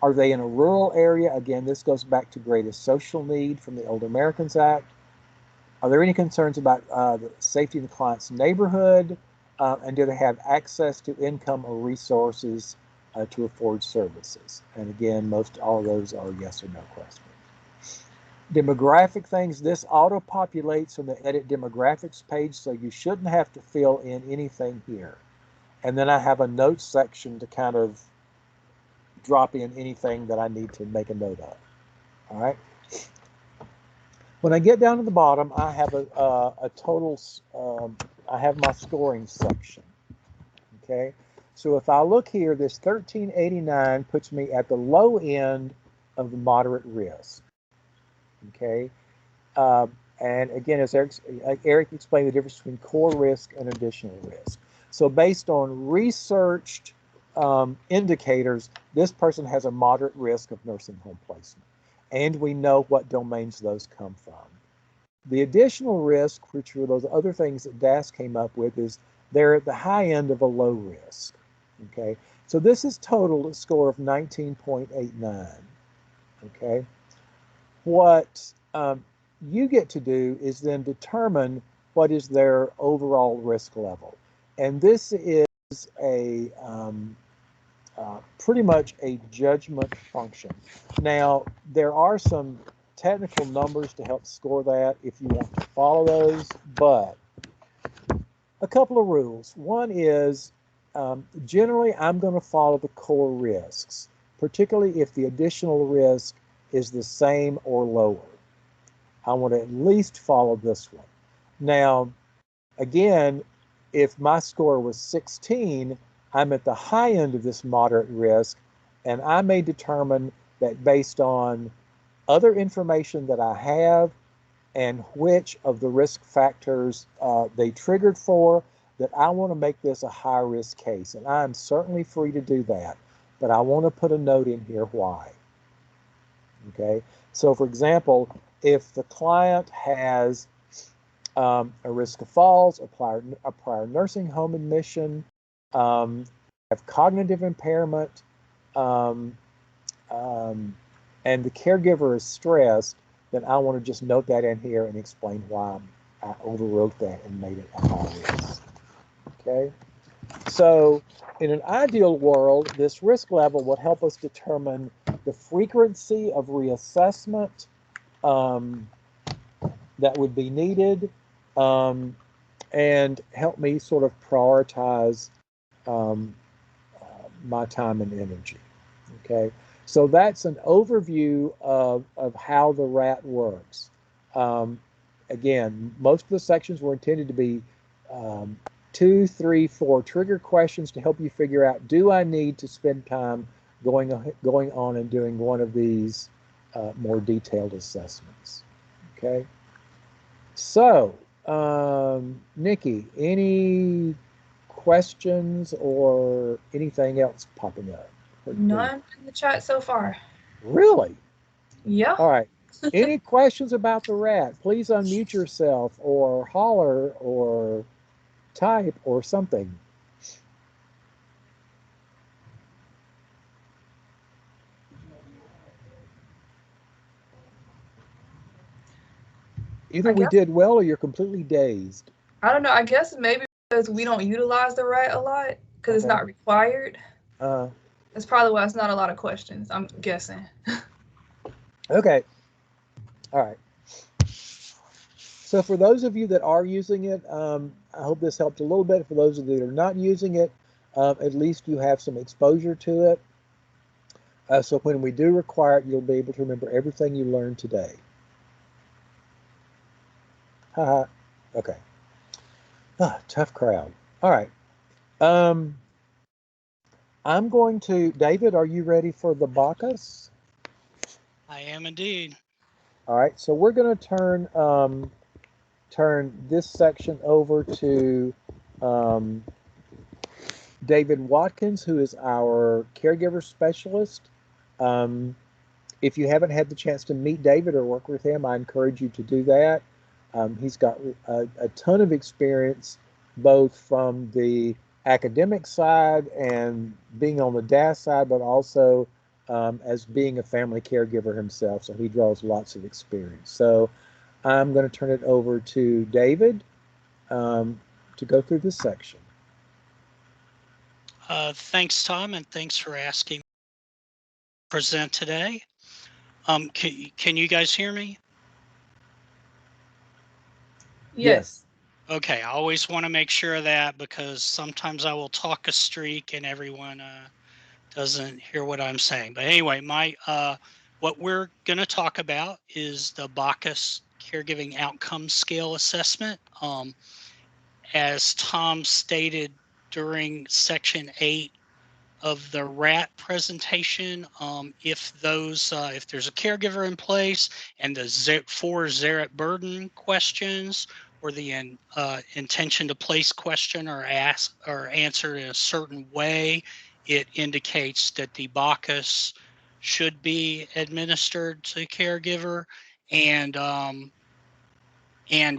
Are they in a rural area? Again, this goes back to greatest social need from the Older Americans Act. Are there any concerns about the safety in the client's neighborhood? And do they have access to income or resources to afford services? And again, all of those are yes or no questions. Demographic things, this auto-populates from the edit demographics page, so you shouldn't have to fill in anything here. And then I have a notes section to kind of drop in anything that I need to make a note of. All right. When I get down to the bottom, I have a total, I have my scoring section. Okay. So if I look here, this 1389 puts me at the low end of the moderate risk. Okay. And again, as Eric explained, the difference between core risk and additional risk. So based on researched indicators, this person has a moderate risk of nursing home placement. And we know what domains those come from. The additional risk, which were those other things that DAS came up with, is they're at the high end of a low risk. Okay, so this is total a score of 19.89. Okay, what you get to do is then determine what is their overall risk level. And this is a pretty much a judgment function. Now, there are some technical numbers to help score that if you want to follow those, but a couple of rules. One is generally I'm going to follow the core risks, particularly if the additional risk is the same or lower. I want to at least follow this one. Now, again, if my score was 16, I'm at the high end of this moderate risk, and I may determine that based on other information that I have and which of the risk factors they triggered for, that I want to make this a high risk case. And I'm certainly free to do that, but I want to put a note in here why. Okay, so for example, if the client has a risk of falls, a prior nursing home admission, have cognitive impairment, and the caregiver is stressed, then I want to just note that in here and explain why I overwrote that and made it a high risk. Okay, so in an ideal world, this risk level would help us determine the frequency of reassessment that would be needed, and help me sort of prioritize my time and energy. Okay, so that's an overview of how the RAT works. Again, most of the sections were intended to be 2, 3, 4 trigger questions to help you figure out, do I need to spend time going on and doing one of these more detailed assessments? Okay, so Nikki, any questions or anything else popping up? None in the chat so far. Really? Yeah. All right. Any questions about the rat? Please unmute yourself or holler or type or something. Either we did well or you're completely dazed. I don't know. I guess maybe because we don't utilize the RAT a lot because it's not required. That's probably why it's not a lot of questions, I'm guessing. Okay. All right. So for those of you that are using it, I hope this helped a little bit. For those of you that are not using it, at least you have some exposure to it. So when we do require it, you'll be able to remember everything you learned today. Haha. Okay. Tough crowd. All right. I'm going to, David, are you ready for the Bacchus? I am indeed. All right. So we're going to turn this section over to David Watkins, who is our caregiver specialist. If you haven't had the chance to meet David or work with him, I encourage you to do that. He's got a ton of experience, both from the academic side and being on the DAS side, but also as being a family caregiver himself. So he draws lots of experience. So I'm going to turn it over to David to go through this section. Thanks, Tom, and thanks for asking me to present today. Can you guys hear me? Yes. Okay, I always want to make sure of that because sometimes I will talk a streak and everyone doesn't hear what I'm saying. But anyway, what we're going to talk about is the Bacchus Caregiving Outcome Scale Assessment. As Tom stated during Section 8 of the RAT presentation, if there's a caregiver in place and the 4 Zaret burden questions or the intention to place question are asked or answered in a certain way, it indicates that the BACUS should be administered to the caregiver, and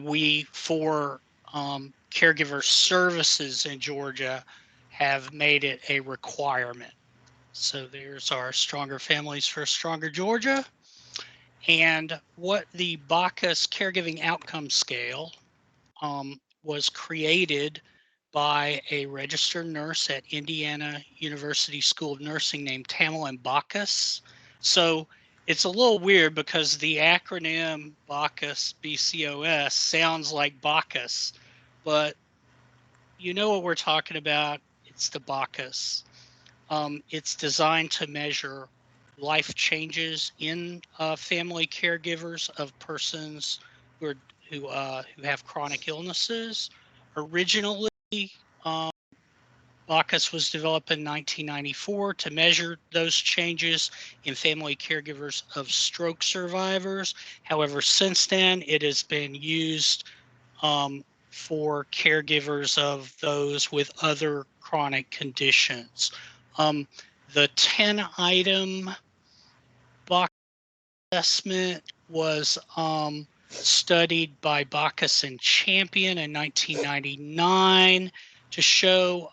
we, for caregiver services in Georgia, have made it a requirement. So there's our Stronger Families for Stronger Georgia. And what the BACUS Caregiving Outcome Scale was created by a registered nurse at Indiana University School of Nursing named Tamerlan Bacchus. So it's a little weird because the acronym BACUS, BCOS, sounds like Bacchus, but you know what we're talking about. It's the BACUS. It's designed to measure life changes in family caregivers of persons who have chronic illnesses. Originally, um, BACUS was developed in 1994 to measure those changes in family caregivers of stroke survivors. However, since then, it has been used for caregivers of those with other chronic conditions. The 10-item BACUS assessment was studied by Bacchus and Champion in 1999 to show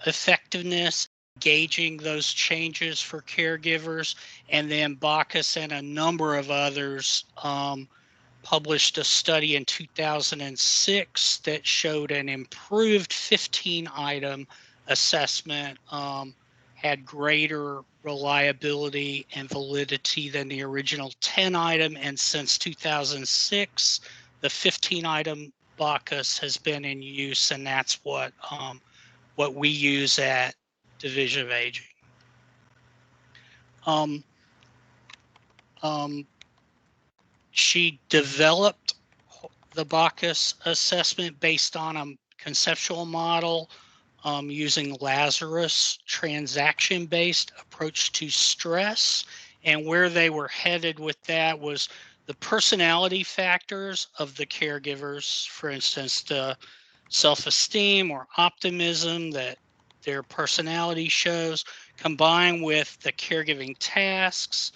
effectiveness, gauging those changes for caregivers. And then Bacchus and a number of others published a study in 2006 that showed an improved 15-item assessment, had greater reliability and validity than the original 10-item. And since 2006, the 15-item BACUS has been in use, and that's what we use at Division of Aging. She developed the BACUS assessment based on a conceptual model using Lazarus transaction-based approach to stress. And where they were headed with that was the personality factors of the caregivers, for instance, the self-esteem or optimism that their personality shows, combined with the caregiving tasks,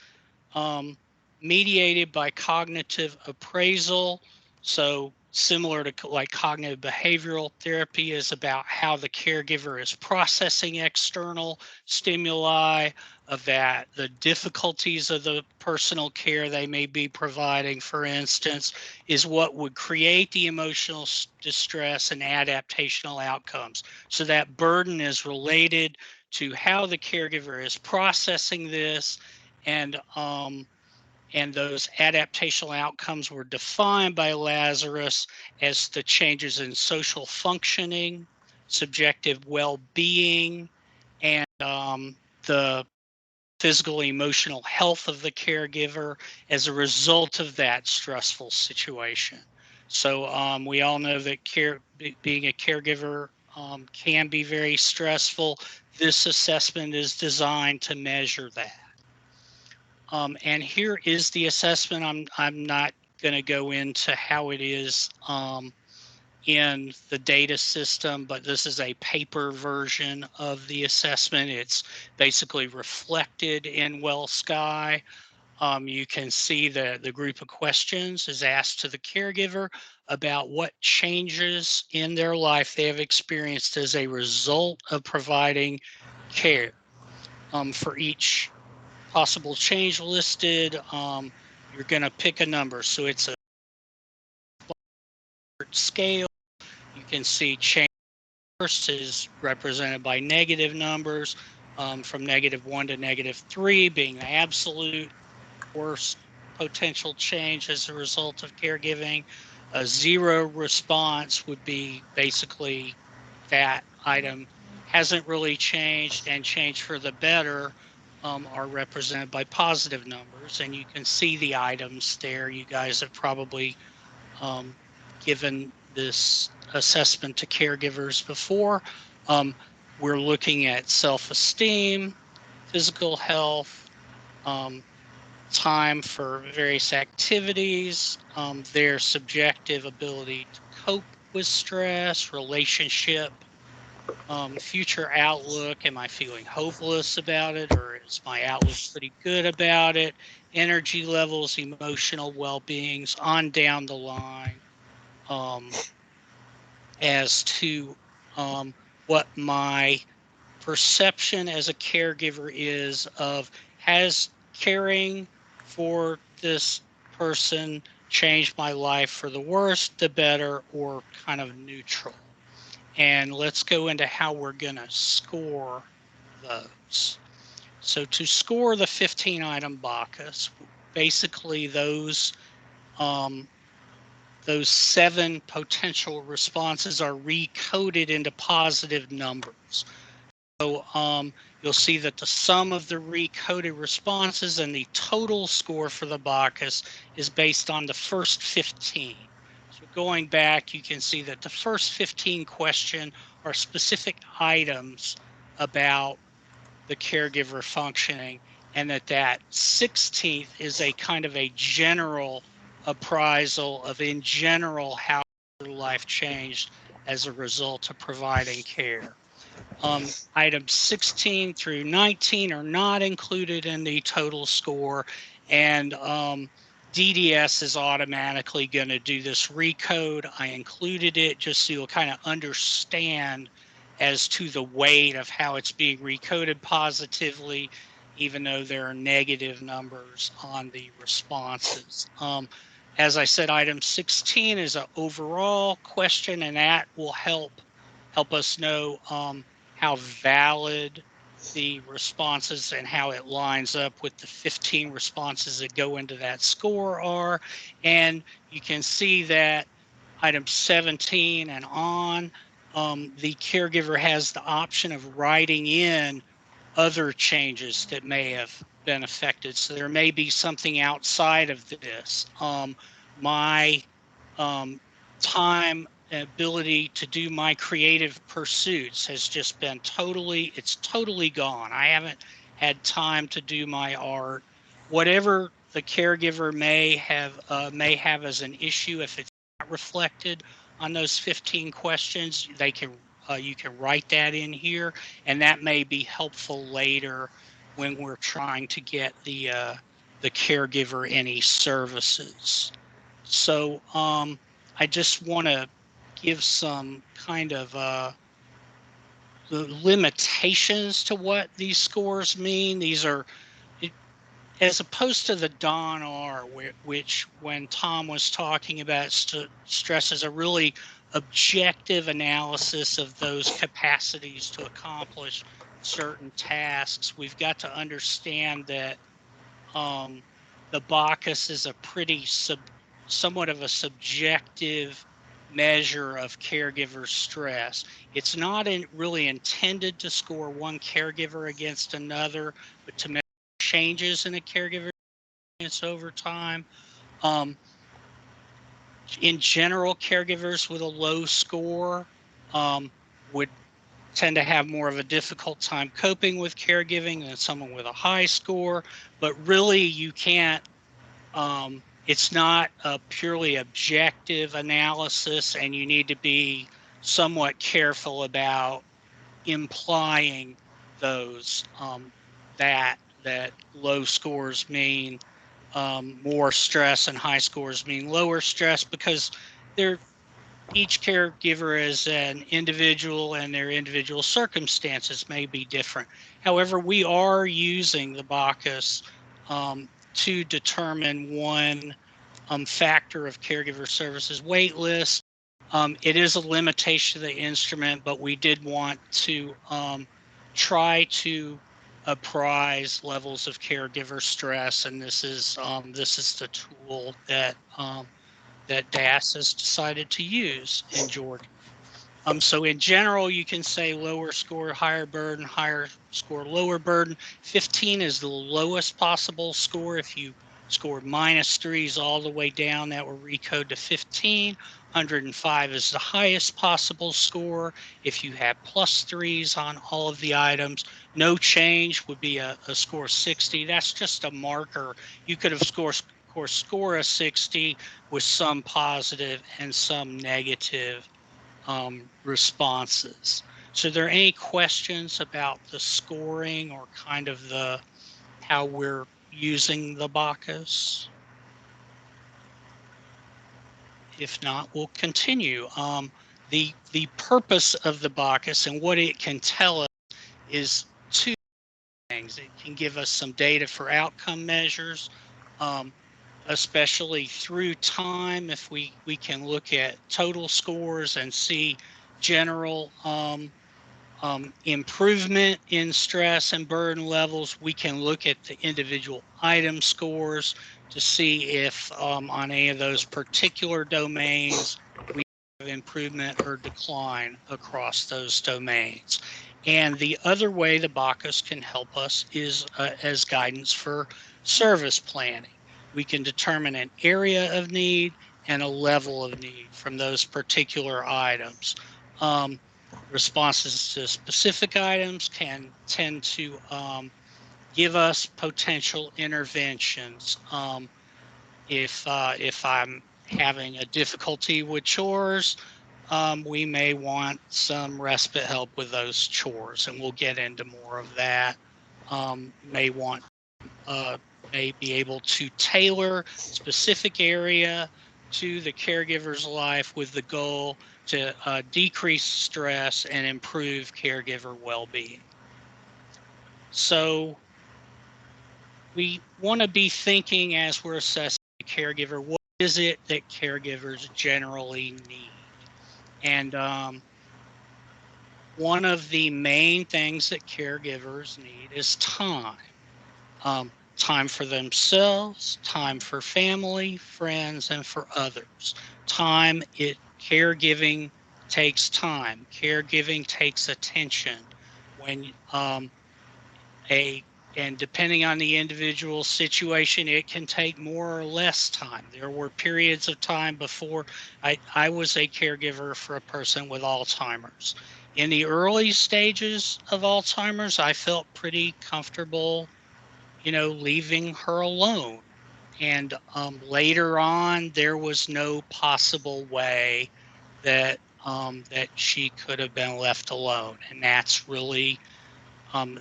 mediated by cognitive appraisal. So similar to like cognitive behavioral therapy is about how the caregiver is processing external stimuli, of that the difficulties of the personal care they may be providing, for instance, is what would create the emotional distress and adaptational outcomes. So that burden is related to how the caregiver is processing this, and those adaptational outcomes were defined by Lazarus as the changes in social functioning, subjective well-being, and the physical emotional health of the caregiver as a result of that stressful situation. So we all know that being a caregiver can be very stressful. This assessment is designed to measure that. And here is the assessment. I'm not going to go into how it is in the data system, but this is a paper version of the assessment. It's basically reflected in WellSky. You can see that the group of questions is asked to the caregiver about what changes in their life they have experienced as a result of providing care. For each possible change listed, you're going to pick a number. So it's a scale. You can see change first is represented by negative numbers, from -1 to -3 being the absolute worst potential change as a result of caregiving. A 0 response would be basically that item hasn't really changed, and change for the better are represented by positive numbers. And you can see the items there. You guys have probably given this assessment to caregivers before. We're looking at self-esteem, physical health, time for various activities, their subjective ability to cope with stress, relationship Future outlook, am I feeling hopeless about it, or is my outlook pretty good about it? Energy levels, emotional well-beings on down the line, as to what my perception as a caregiver is of, has caring for this person changed my life for the worse, the better, or kind of neutral. And let's go into how we're going to score those. So to score the 15 item Bacchus, basically those 7 potential responses are recoded into positive numbers. So you'll see that the sum of the recoded responses and the total score for the Bacchus is based on the first 15. So going back, you can see that the first 15 questions are specific items about the caregiver functioning, and that 16th is a kind of a general appraisal of, in general, how their life changed as a result of providing care. Items 16 through 19 are not included in the total score, and DDS is automatically going to do this recode. I included it just so you'll kind of understand as to the weight of how it's being recoded positively, even though there are negative numbers on the responses. As I said, item 16 is an overall question, and that will help us know how valid the responses and how it lines up with the 15 responses that go into that score are. And you can see that item 17 and on, the caregiver has the option of writing in other changes that may have been affected. So there may be something outside of this. My time and ability to do my creative pursuits has just been it's totally gone. I haven't had time to do my art. Whatever the caregiver may have as an issue, if it's not reflected on those 15 questions, they can you can write that in here, and that may be helpful later when we're trying to get the caregiver any services. So I just want to give some kind of the limitations to what these scores mean. These are, as opposed to the DON-R, which when Tom was talking about stresses a really objective analysis of those capacities to accomplish certain tasks. We've got to understand that the Bacchus is a pretty somewhat of a subjective measure of caregiver stress. It's not really intended to score one caregiver against another, but to measure changes in a caregiver over time. In general, caregivers with a low score would tend to have more of a difficult time coping with caregiving than someone with a high score, but really you can't it's not a purely objective analysis, and you need to be somewhat careful about implying those that low scores mean more stress and high scores mean lower stress, because each caregiver is an individual and their individual circumstances may be different. However, we are using the Bacchus to determine one factor of caregiver services wait list. It is a limitation of the instrument, but we did want to try to apprise levels of caregiver stress, and this is the tool that that DAS has decided to use in Georgia. So in general, you can say lower score, higher burden, higher score, lower burden. 15 is the lowest possible score. If you scored -3s all the way down, that will recode to 15. 105 is the highest possible score. If you have +3s on all of the items, no change would be a score 60. That's just a marker. You could have score a 60 with some positive and some negative responses. So are there any questions about the scoring or kind of how we're using the Bacchus? If not, we'll continue. The purpose of the Bacchus and what it can tell us is two things. It can give us some data for outcome measures, especially through time. If we can look at total scores and see general improvement in stress and burden levels, we can look at the individual item scores to see if on any of those particular domains we have improvement or decline across those domains. And the other way the Bacchus can help us is as guidance for service planning. We can determine an area of need and a level of need from those particular items. Responses to specific items can tend to give us potential interventions. If I'm having a difficulty with chores, we may want some respite help with those chores, and we'll get into more of that. May be able to tailor specific area to the caregiver's life with the goal to decrease stress and improve caregiver well-being. So we want to be thinking as we're assessing the caregiver, what is it that caregivers generally need? And one of the main things that caregivers need is time. Time for themselves, time for family, friends, and for others. Caregiving takes time. Caregiving takes attention. And depending on the individual situation, it can take more or less time. There were periods of time before I was a caregiver for a person with Alzheimer's. In the early stages of Alzheimer's, I felt pretty comfortable leaving her alone. And later on, there was no possible way that she could have been left alone. And that's really,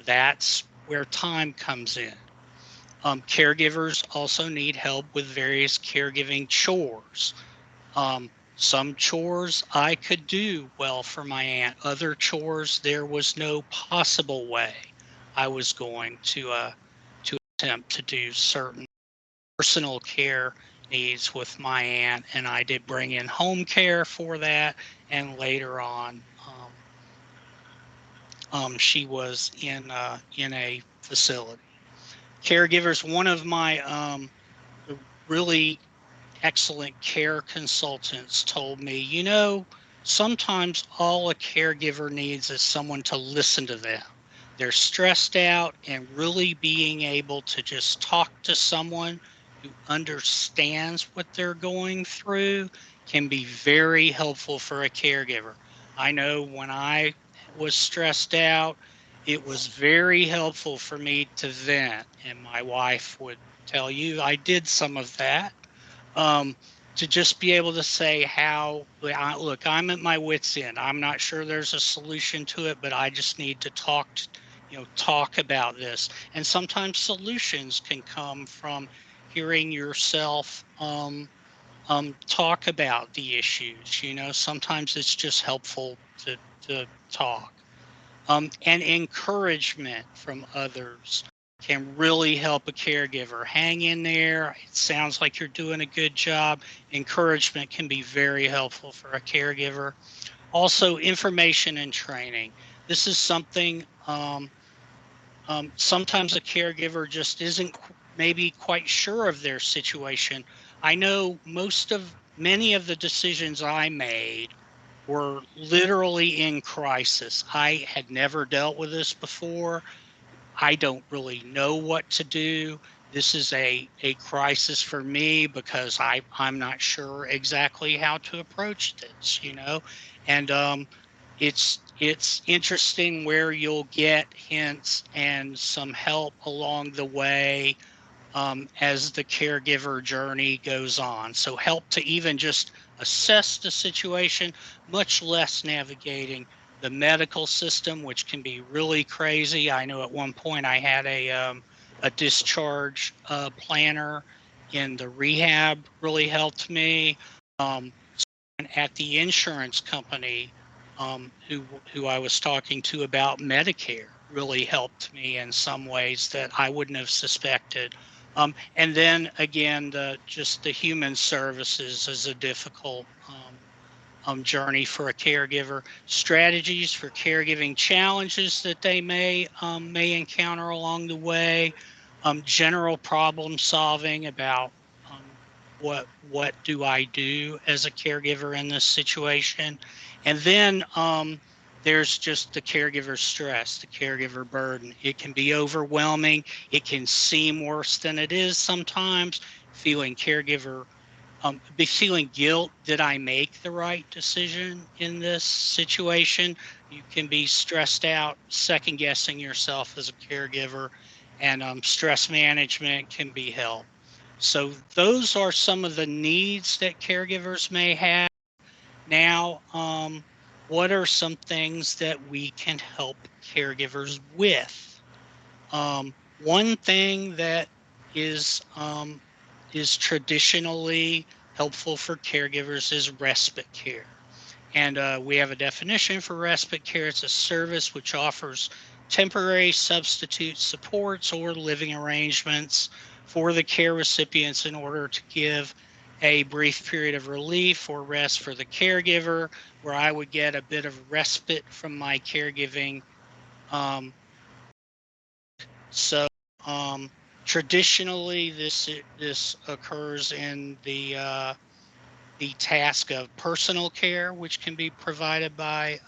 that's where time comes in. Caregivers also need help with various caregiving chores. Some chores I could do well for my aunt. Other chores, there was no possible way I was going to attempt to do certain personal care needs with my aunt, and I did bring in home care for that. And later on, she was in a facility. Caregivers, one of my really excellent care consultants told me, sometimes all a caregiver needs is someone to listen to them. They're stressed out, and really being able to just talk to someone who understands what they're going through can be very helpful for a caregiver. I know when I was stressed out, it was very helpful for me to vent, and my wife would tell you I did some of that. To just be able to say look, I'm at my wit's end. I'm not sure there's a solution to it, but I just need to talk about this. And sometimes solutions can come from hearing yourself talk about the issues. Sometimes it's just helpful to talk. And encouragement from others can really help a caregiver. Hang in there. It sounds like you're doing a good job. Encouragement can be very helpful for a caregiver. Also, information and training. This is something sometimes a caregiver just isn't maybe quite sure of their situation. I know many of the decisions I made were literally in crisis. I had never dealt with this before. I don't really know what to do. This is a crisis for me because I'm not sure exactly how to approach this, and it's interesting where you'll get hints and some help along the way as the caregiver journey goes on. So help to even just assess the situation, much less navigating the medical system, which can be really crazy. I know at one point I had a discharge planner in the rehab really helped me. And at the insurance company, who I was talking to about Medicare really helped me in some ways that I wouldn't have suspected. And then again, just the human services is a difficult journey for a caregiver. Strategies for caregiving challenges that they may encounter along the way. General problem solving about what do I do as a caregiver in this situation, and then there's just the caregiver stress, the caregiver burden. It can be overwhelming. It can seem worse than it is sometimes. Feeling caregiver be feeling guilt. Did I make the right decision in this situation? You can be stressed out, second guessing yourself as a caregiver, and stress management can be helped. So those are some of the needs that caregivers may have. Now, what are some things that we can help caregivers with? One thing that is traditionally helpful for caregivers is respite care. And we have a definition for respite care. It's a service which offers temporary substitute supports or living arrangements for the care recipients in order to give a brief period of relief or rest for the caregiver, where I would get a bit of respite from my caregiving. So traditionally, this occurs in the task of personal care, which can be provided by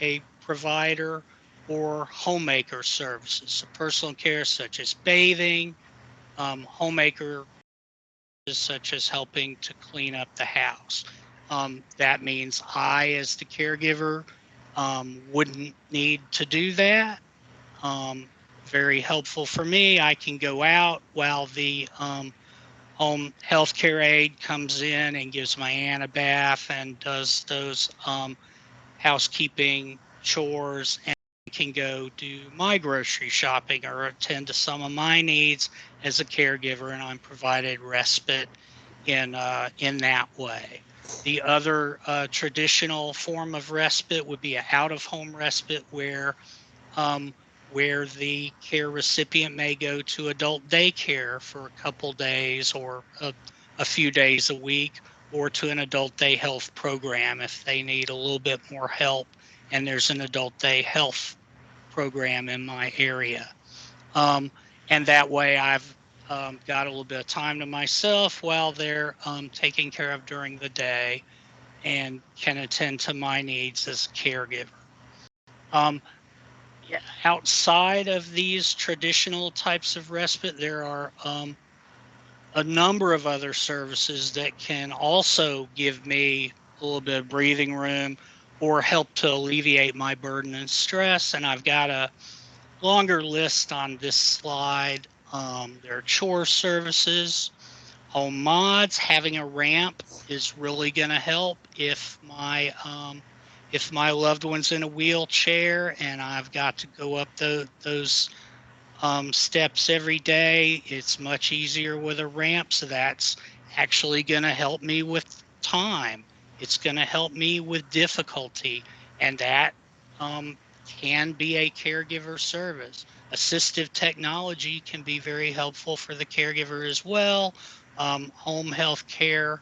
a provider, or homemaker services. So personal care such as bathing, homemaker such as helping to clean up the house. That means I, as the caregiver, wouldn't need to do that. Very helpful for me. I can go out while the home healthcare aide comes in and gives my aunt a bath and does those housekeeping chores, and can go do my grocery shopping or attend to some of my needs as a caregiver, and I'm provided respite in that way. The other traditional form of respite would be an out-of-home respite, where the care recipient may go to adult daycare for a couple days or a few days a week, or to an adult day health program if they need a little bit more help and there's an adult day health program in my area. And that way I've got a little bit of time to myself while they're taken care of during the day, and can attend to my needs as a caregiver. Outside of these traditional types of respite, there are a number of other services that can also give me a little bit of breathing room or help to alleviate my burden and stress. And I've got a longer list on this slide. There are chore services, home mods. Having a ramp is really going to help if my loved one's in a wheelchair and I've got to go up those steps every day. It's much easier with a ramp, so that's actually going to help me with time. It's going to help me with difficulty, and that can be a caregiver service. Assistive technology can be very helpful for the caregiver as well. Home health care.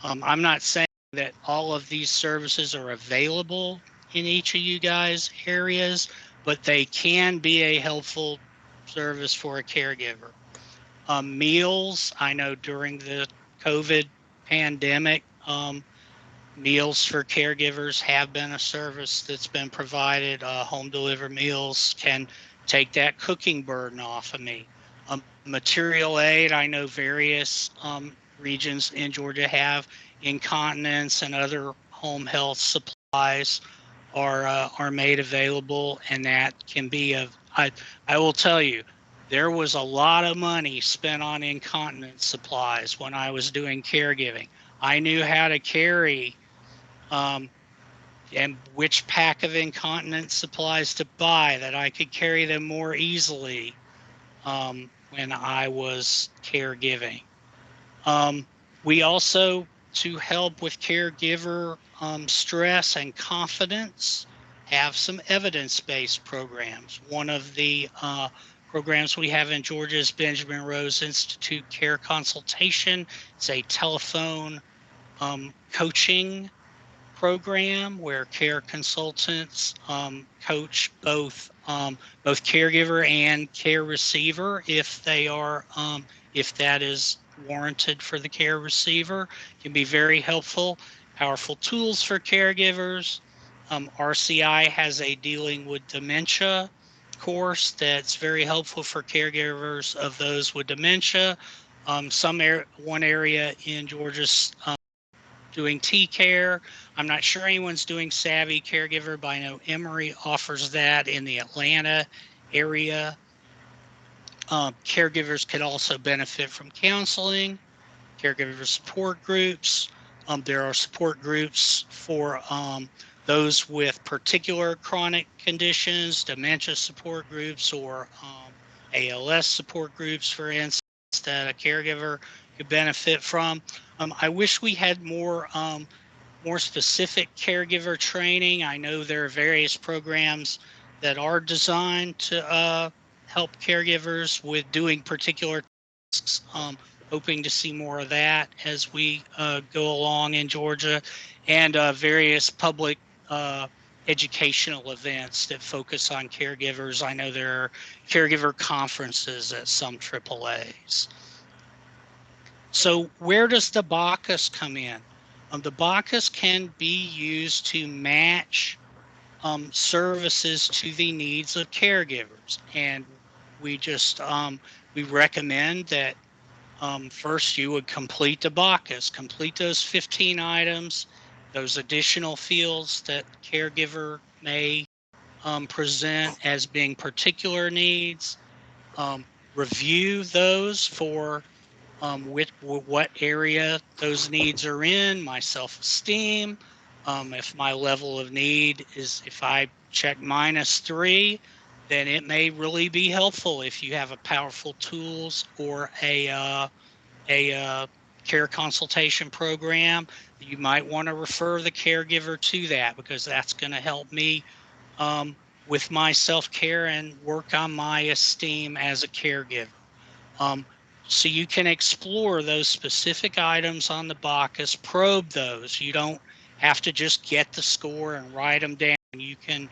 I'm not saying that all of these services are available in each of you guys' areas, but they can be a helpful service for a caregiver. Meals, I know during the COVID pandemic, meals for caregivers have been a service that's been provided. Home delivered meals can take that cooking burden off of me. Material aid, I know various regions in Georgia have incontinence and other home health supplies are made available, and that can be I will tell you, there was a lot of money spent on incontinence supplies when I was doing caregiving. I knew how to carry and which pack of incontinence supplies to buy that I could carry them more easily when I was caregiving. We also, to help with caregiver stress and confidence, have some evidence-based programs. One of the programs we have in Georgia is Benjamin Rose Institute Care Consultation. It's a telephone coaching program where care consultants coach both caregiver and care receiver if they are if that is warranted for the care receiver. Can be very helpful. Powerful tools for caregivers. RCI has a dealing with dementia course that's very helpful for caregivers of those with dementia. One area in Georgia's doing T-Care. I'm not sure anyone's doing Savvy Caregiver, but I know Emory offers that in the Atlanta area. Caregivers could also benefit from counseling, caregiver support groups. There are support groups for those with particular chronic conditions, dementia support groups, or ALS support groups, for instance, that a caregiver could benefit from. I wish we had more specific caregiver training. I know there are various programs that are designed to help caregivers with doing particular tasks. Hoping to see more of that as we go along in Georgia, and various public educational events that focus on caregivers. I know there are caregiver conferences at some AAAs. So where does the BACUS come in? The BACUS can be used to match services to the needs of caregivers. And we just, we recommend that first you would complete the BACUS, complete those 15 items, those additional fields that caregiver may present as being particular needs, review those for what area those needs are in, my self-esteem. If my level of need is, if I check -3, then it may really be helpful if you have a powerful tools or a care consultation program. You might want to refer the caregiver to that, because that's going to help me with my self-care and work on my esteem as a caregiver. So you can explore those specific items on the BACUS, probe those. You don't have to just get the score and write them down. You can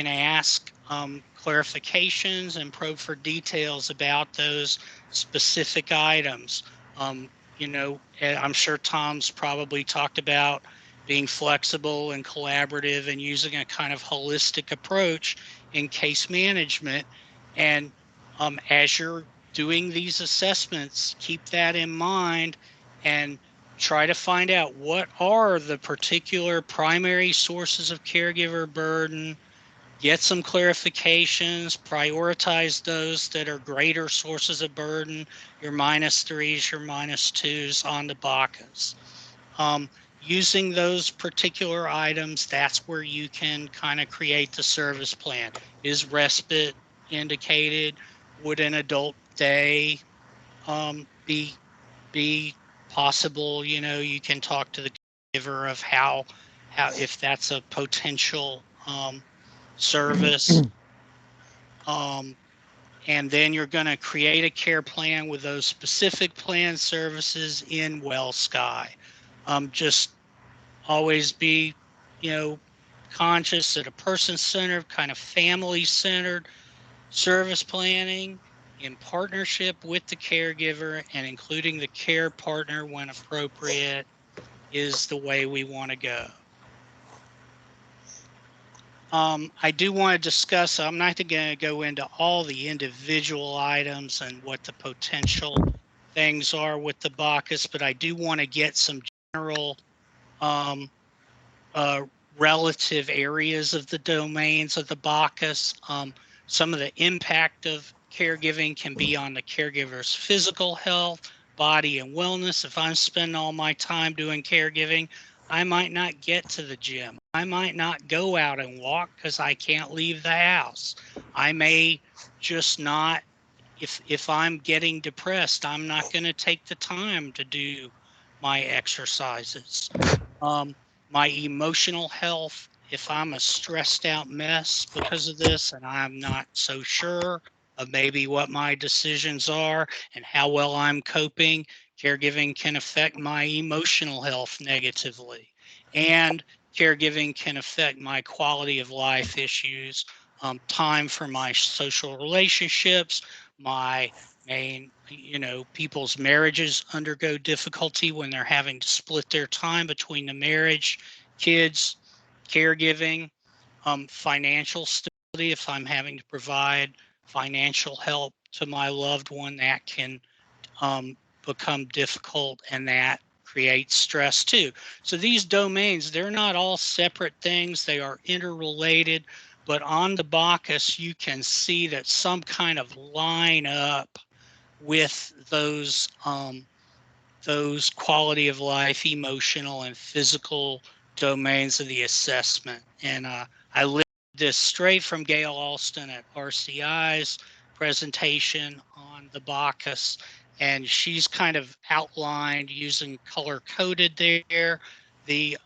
ask clarifications and probe for details about those specific items. You know, I'm sure Tom's probably talked about being flexible and collaborative and using a kind of holistic approach in case management. And as you're doing these assessments, keep that in mind and try to find out what are the particular primary sources of caregiver burden, get some clarifications, prioritize those that are greater sources of burden, your -3s, your -2s on the BACUS. Using those particular items, that's where you can kind of create the service plan. Is respite indicated? Would an adult day be possible? You know, you can talk to the giver of how if that's a potential service. And then you're going to create a care plan with those specific plan services in WellSky. Just always be, you know, conscious that a person-centered, kind of family-centered service planning in partnership with the caregiver and including the care partner when appropriate is the way we want to go. I do want to discuss, I'm not going to go into all the individual items and what the potential things are with the BACUS, but I do want to get some general relative areas of the domains of the BACUS. Some of the impact of caregiving can be on the caregiver's physical health, body and wellness. If I'm spending all my time doing caregiving, I might not get to the gym. I might not go out and walk because I can't leave the house. I may just not, if I'm getting depressed, I'm not going to take the time to do my exercises. My emotional health, if I'm a stressed out mess because of this and I'm not so sure of maybe what my decisions are and how well I'm coping, caregiving can affect my emotional health negatively. And caregiving can affect my quality of life issues, time for my social relationships, my main, people's marriages undergo difficulty when they're having to split their time between the marriage, kids, caregiving, financial stability. If I'm having to provide financial help to my loved one, that can become difficult, and that creates stress too. So these domains, they're not all separate things. They are interrelated, but on the Bacchus, you can see that some kind of line up with those quality of life, emotional and physical domains of the assessment. And I lived this straight from Gail Alston at RCI's presentation on the Bacchus, and she's kind of outlined using color coded there. The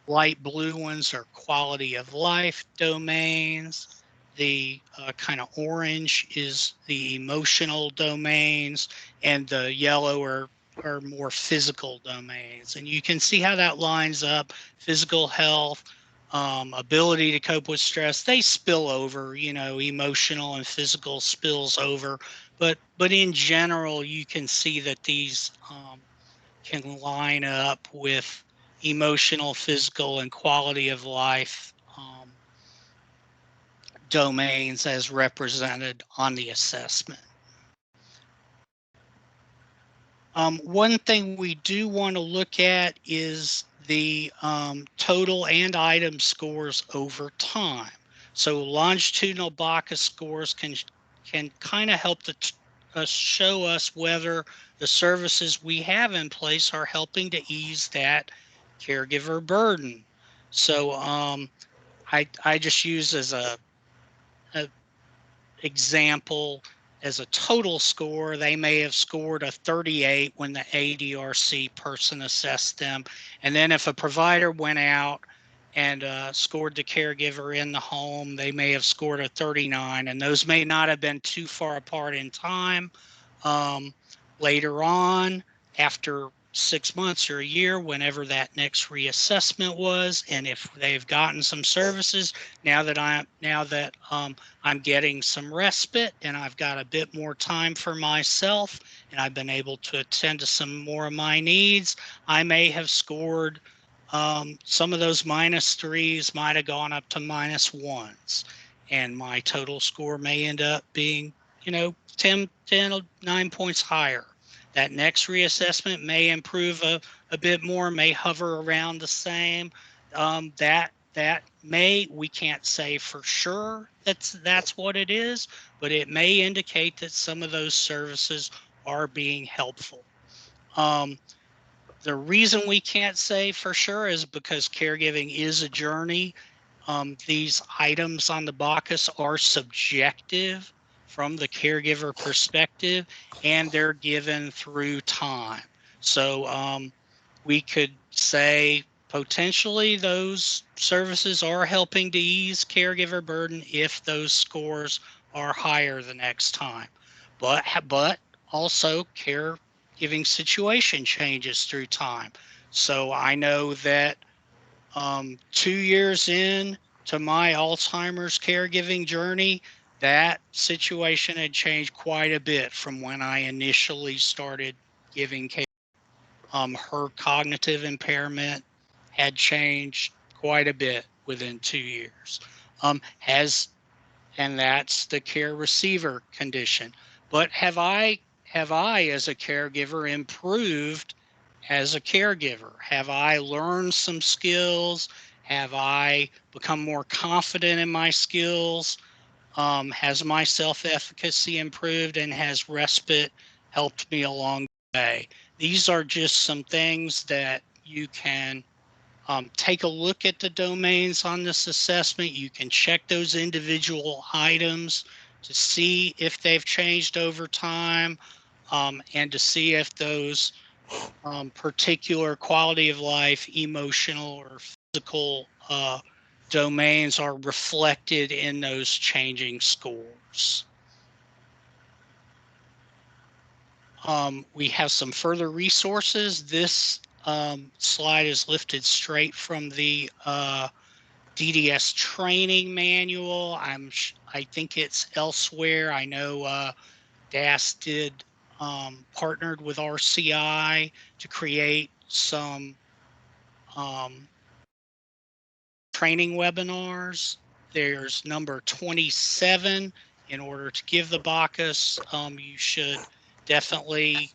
light blue ones are quality of life domains. The kind of orange is the emotional domains, and the yellow are more physical domains. And you can see how that lines up. Physical health, ability to cope with stress, they spill over, emotional and physical spills over. But in general, you can see that these can line up with emotional, physical, and quality of life domains as represented on the assessment. One thing we do want to look at is the total and item scores over time. So longitudinal Bacchus scores can kind of help show us whether the services we have in place are helping to ease that caregiver burden. So I just use as a example, as a total score, they may have scored a 38 when the ADRC person assessed them. And then if a provider went out and scored the caregiver in the home, they may have scored a 39, and those may not have been too far apart in time. Later on, after 6 months or a year, whenever that next reassessment was, and if they've gotten some services, now that I'm getting some respite and I've got a bit more time for myself and I've been able to attend to some more of my needs, I may have scored some of those -3s might have gone up to -1s, and my total score may end up being 9 points higher. That next reassessment may improve a bit more, may hover around the same. That may, we can't say for sure that's what it is, but it may indicate that some of those services are being helpful. The reason we can't say for sure is because caregiving is a journey. These items on the Bacchus are subjective from the caregiver perspective, and they're given through time. So we could say potentially those services are helping to ease caregiver burden if those scores are higher the next time. But also caregiving situation changes through time. So I know that 2 years in to my Alzheimer's caregiving journey, that situation had changed quite a bit from when I initially started giving care. Her cognitive impairment had changed quite a bit within 2 years. And that's the care receiver condition. But have I, as a caregiver, improved as a caregiver? Have I learned some skills? Have I become more confident in my skills? Has my self-efficacy improved, and has respite helped me along the way? These are just some things that you can Take a look at the domains on this assessment. You can check those individual items to see if they've changed over time, and to see if those particular quality of life, emotional or physical domains are reflected in those changing scores. We have some further resources. This slide is lifted straight from the DDS training manual. I think it's elsewhere. I know DAS did partnered with RCI to create some training webinars. There's number 27. In order to give the BACUS, you should definitely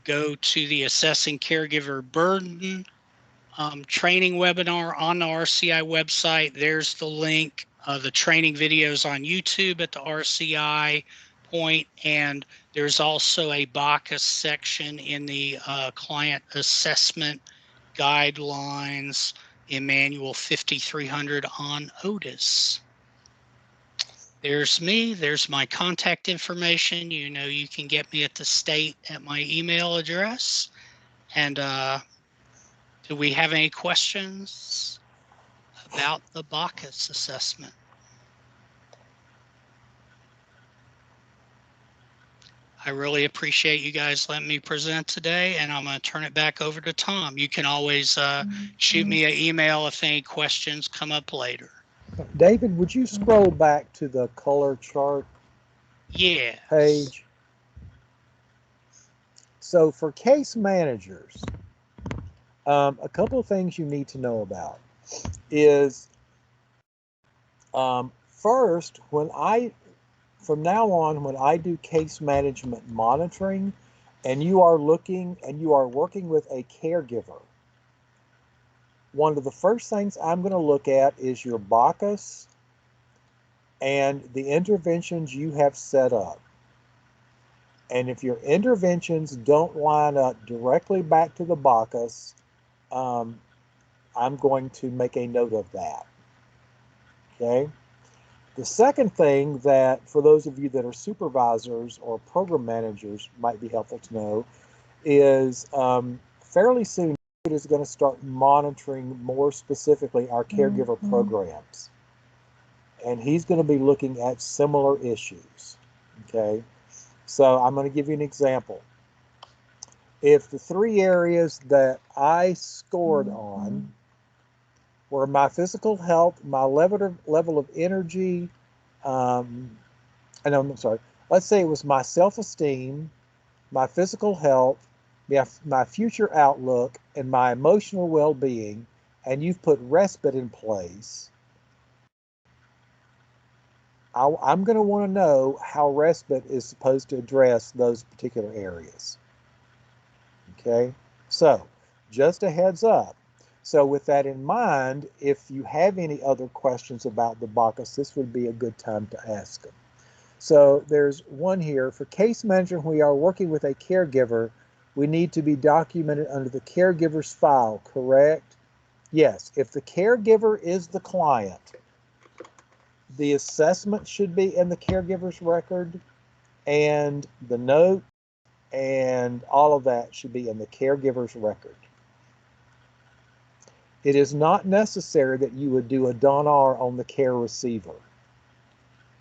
go to the Assessing Caregiver Burden training webinar on the RCI website. There's the link. The training videos on YouTube at the RCI point, and there's also a BACUS section in the client assessment guidelines in Manual 5300 on Otis. There's me. There's my contact information. You know, you can get me at the state at my email address. And do we have any questions about the BACUS assessment? I really appreciate you guys letting me present today, and I'm going to turn it back over to Tom. You can always shoot me an email if any questions come up later. David, would you scroll back to the color chart page? So for case managers, a couple of things you need to know about is first, from now on, when I do case management monitoring and you are working with a caregiver, one of the first things I'm going to look at is your BACUS and the interventions you have set up. And if your interventions don't line up directly back to the BACUS, I'm going to make a note of that. Okay. The second thing that, for those of you that are supervisors or program managers, might be helpful to know is fairly soon it is going to start monitoring more specifically our caregiver programs. And he's going to be looking at similar issues. Okay. So I'm going to give you an example. If the 3 areas that I scored on were my physical health, my level of energy, let's say it was my self-esteem, my physical health, my future outlook, and my emotional well-being, and you've put respite in place, I'm going to want to know how respite is supposed to address those particular areas. Okay, so just a heads up. So with that in mind, if you have any other questions about the BACUS, this would be a good time to ask them. So there's one here. For case management, we are working with a caregiver. We need to be documented under the caregiver's file, correct? Yes, if the caregiver is the client, the assessment should be in the caregiver's record, and the note and all of that should be in the caregiver's record. It is not necessary that you would do a DONR on the care receiver.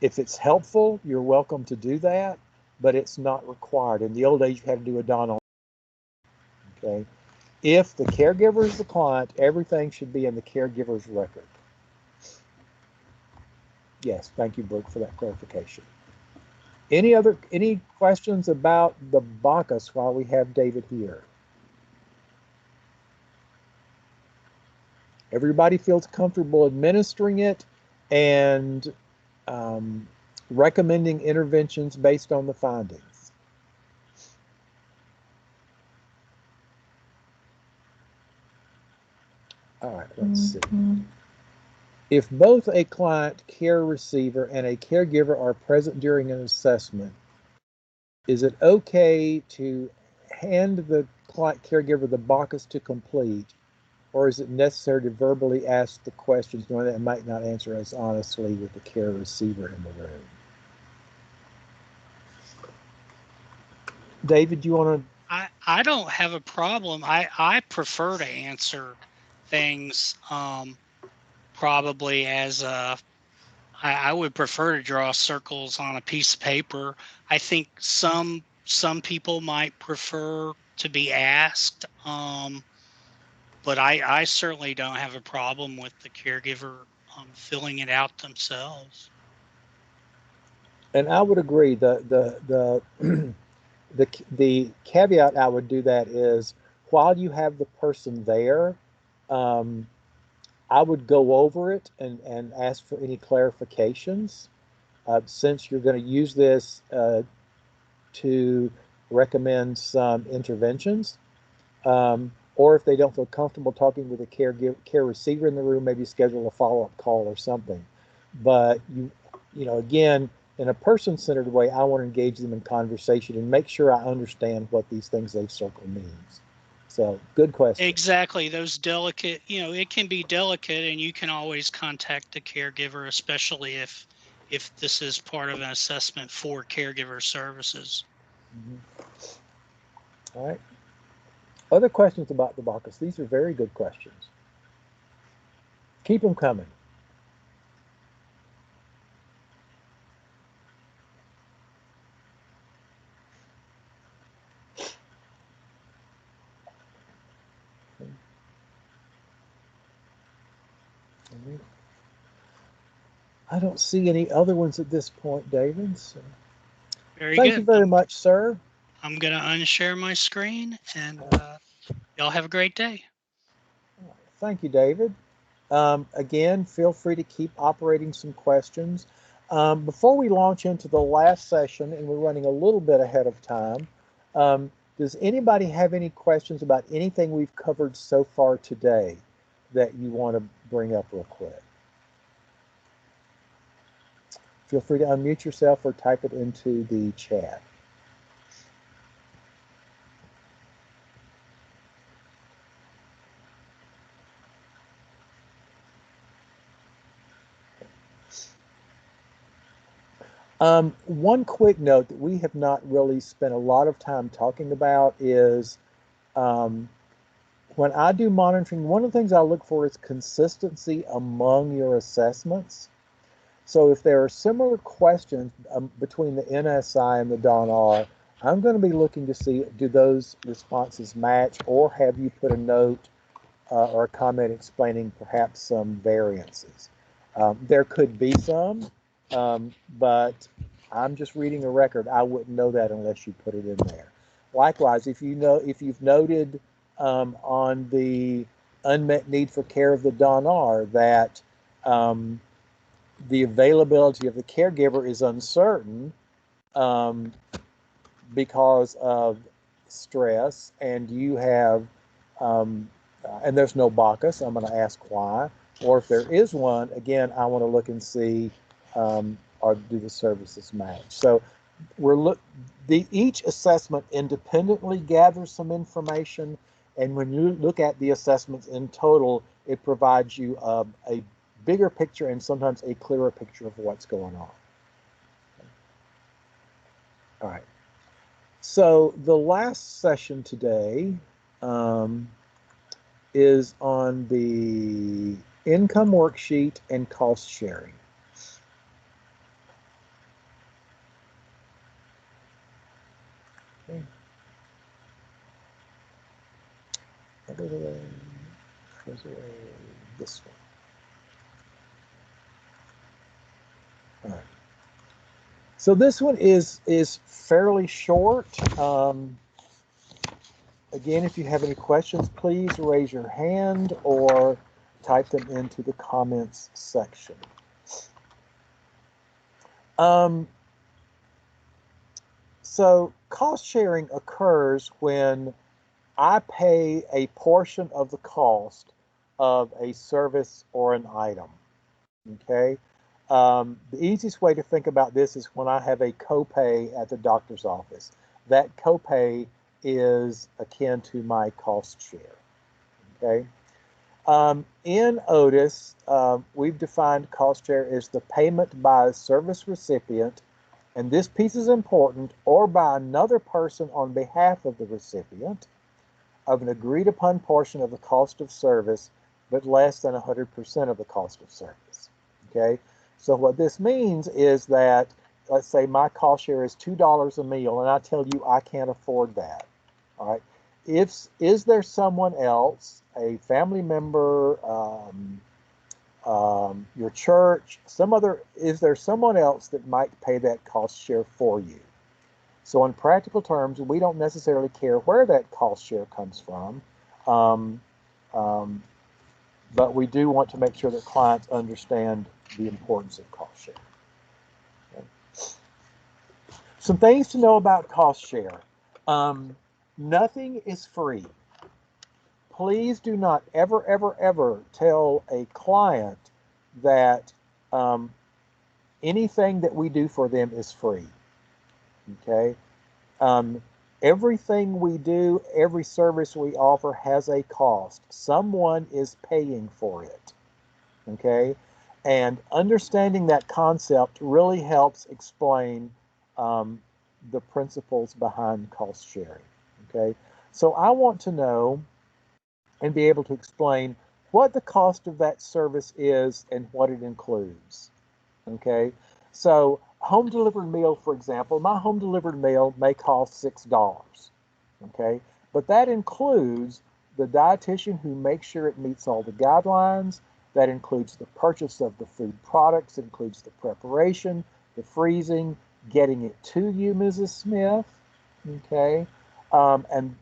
If it's helpful, you're welcome to do that, but it's not required. In the old days, you had to do a DONR. Okay. If the caregiver is the client, everything should be in the caregiver's record. Yes, thank you, Brooke, for that clarification. Any questions about the BACUS while we have David here? Everybody feels comfortable administering it and recommending interventions based on the findings. All right, let's see. If both a client care receiver and a caregiver are present during an assessment, is it okay to hand the client caregiver the BACUS to complete or is it necessary to verbally ask the questions knowing that it might not answer as honestly with the care receiver in the room? David, do you want to? I don't have a problem. I prefer to answer things probably as I would prefer to draw circles on a piece of paper. I think some people might prefer to be asked, but I certainly don't have a problem with the caregiver filling it out themselves. And I would agree. The caveat I would do that is while you have the person there, um, I would go over it and ask for any clarifications. Since you're going to use this to recommend some interventions, or if they don't feel comfortable talking with a care receiver in the room, maybe schedule a follow-up call or something. But again, in a person-centered way, I want to engage them in conversation and make sure I understand what these things they've circled means. So, good question. Exactly. Those delicate, it can be delicate, and you can always contact the caregiver, especially if this is part of an assessment for caregiver services. All right. Other questions about the BACUS? These are very good questions. Keep them coming. I don't see any other ones at this point, David. So. Very Thank good. you very much, sir. I'm going to unshare my screen, and y'all have a great day. Thank you, David. Again, feel free to keep operating some questions. Before we launch into the last session, and we're running a little bit ahead of time, does anybody have any questions about anything we've covered so far today that you want to bring up real quick? Feel free to unmute yourself or type it into the chat. One quick note that we have not really spent a lot of time talking about is when I do monitoring, one of the things I look for is consistency among your assessments. So if there are similar questions between the NSI and the DON-R, I'm going to be looking to see, do those responses match, or have you put a note or a comment explaining perhaps some variances? There could be some, but I'm just reading a record. I wouldn't know that unless you put it in there. Likewise, if you've noted on the unmet need for care of the DON-R that the availability of the caregiver is uncertain because of stress, and you have and there's no BACUS, I'm going to ask why. Or if there is one, again, I want to look and see or do the services match. So each assessment independently gathers some information, and when you look at the assessments in total, it provides you a bigger picture and sometimes a clearer picture of what's going on. All right. So the last session today is on the income worksheet and cost sharing. Okay. This one. All right. So this one is fairly short. Again, if you have any questions, please raise your hand or type them into the comments section. So cost sharing occurs when I pay a portion of the cost of a service or an item. Okay. The easiest way to think about this is when I have a copay at the doctor's office. That copay is akin to my cost share. Okay. In Otis, we've defined cost share as the payment by a service recipient, and this piece is important, or by another person on behalf of the recipient, of an agreed upon portion of the cost of service, but less than 100% of the cost of service. Okay, so what this means is that, let's say my cost share is $2 a meal, and I tell you I can't afford that. All right, is there someone else, a family member, your church, is there someone else that might pay that cost share for you? So in practical terms, we don't necessarily care where that cost share comes from, but we do want to make sure that clients understand the importance of cost share. Okay. Some things to know about cost share. Nothing is free. Please do not ever, ever, ever tell a client that anything that we do for them is free. Okay. Everything we do, every service we offer has a cost. Someone is paying for it. Okay. And understanding that concept really helps explain the principles behind cost sharing. Okay. So I want to know and be able to explain what the cost of that service is and what it includes. Okay, so home delivered meal, for example, my home delivered meal may cost $6. Okay, but that includes the dietitian who makes sure it meets all the guidelines. That includes the purchase of the food products, it includes the preparation, the freezing, getting it to you, Mrs. Smith. Okay, and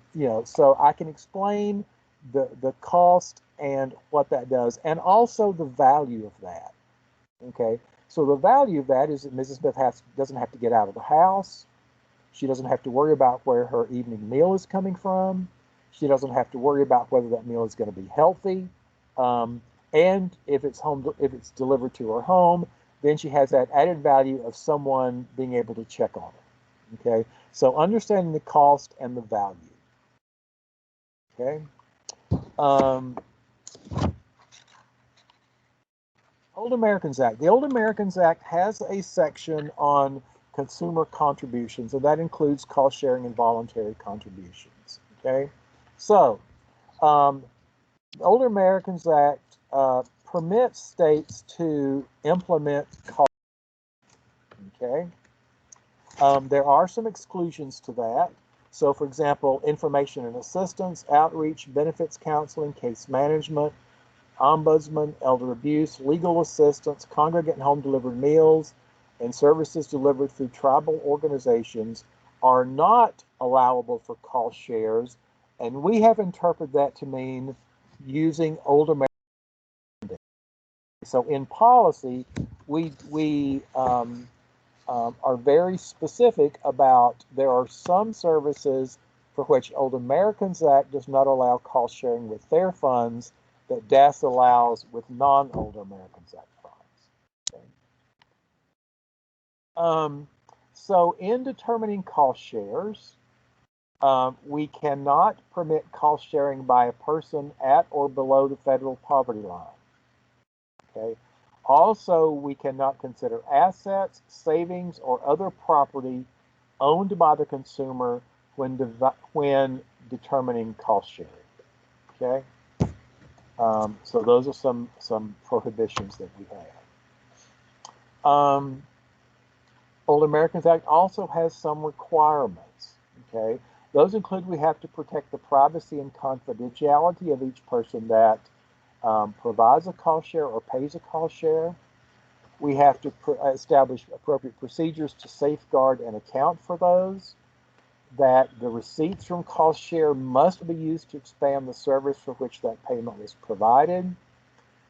so I can explain the cost and what that does, and also the value of that. Okay, so the value of that is that Mrs. Smith doesn't have to get out of the house. She doesn't have to worry about where her evening meal is coming from. She doesn't have to worry about whether that meal is going to be healthy. And if it's delivered to her home, then she has that added value of someone being able to check on her. Okay, so understanding the cost and the value. Okay. Old Americans Act. The Old Americans Act has a section on consumer contributions, and that includes cost sharing and voluntary contributions. Okay, so the Older Americans Act permits states to implement cost. Okay, there are some exclusions to that. So, for example, information and assistance, outreach, benefits counseling, case management, ombudsman, elder abuse, legal assistance, congregate and home delivered meals, and services delivered through tribal organizations are not allowable for cost shares, and we have interpreted that to mean using Old American. So in policy, we are very specific about there are some services for which Old Americans Act does not allow cost sharing with their funds that DAS allows with non-Old Americans Act funds. Okay. So in determining cost shares, we cannot permit cost sharing by a person at or below the federal poverty line. Okay. Also, we cannot consider assets, savings, or other property owned by the consumer when determining cost sharing. Okay. So those are some prohibitions that we have. Old Americans Act also has some requirements. Okay, those include we have to protect the privacy and confidentiality of each person that provides a cost share or pays a cost share. We have to establish appropriate procedures to safeguard and account for those. That the receipts from cost share must be used to expand the service for which that payment was provided.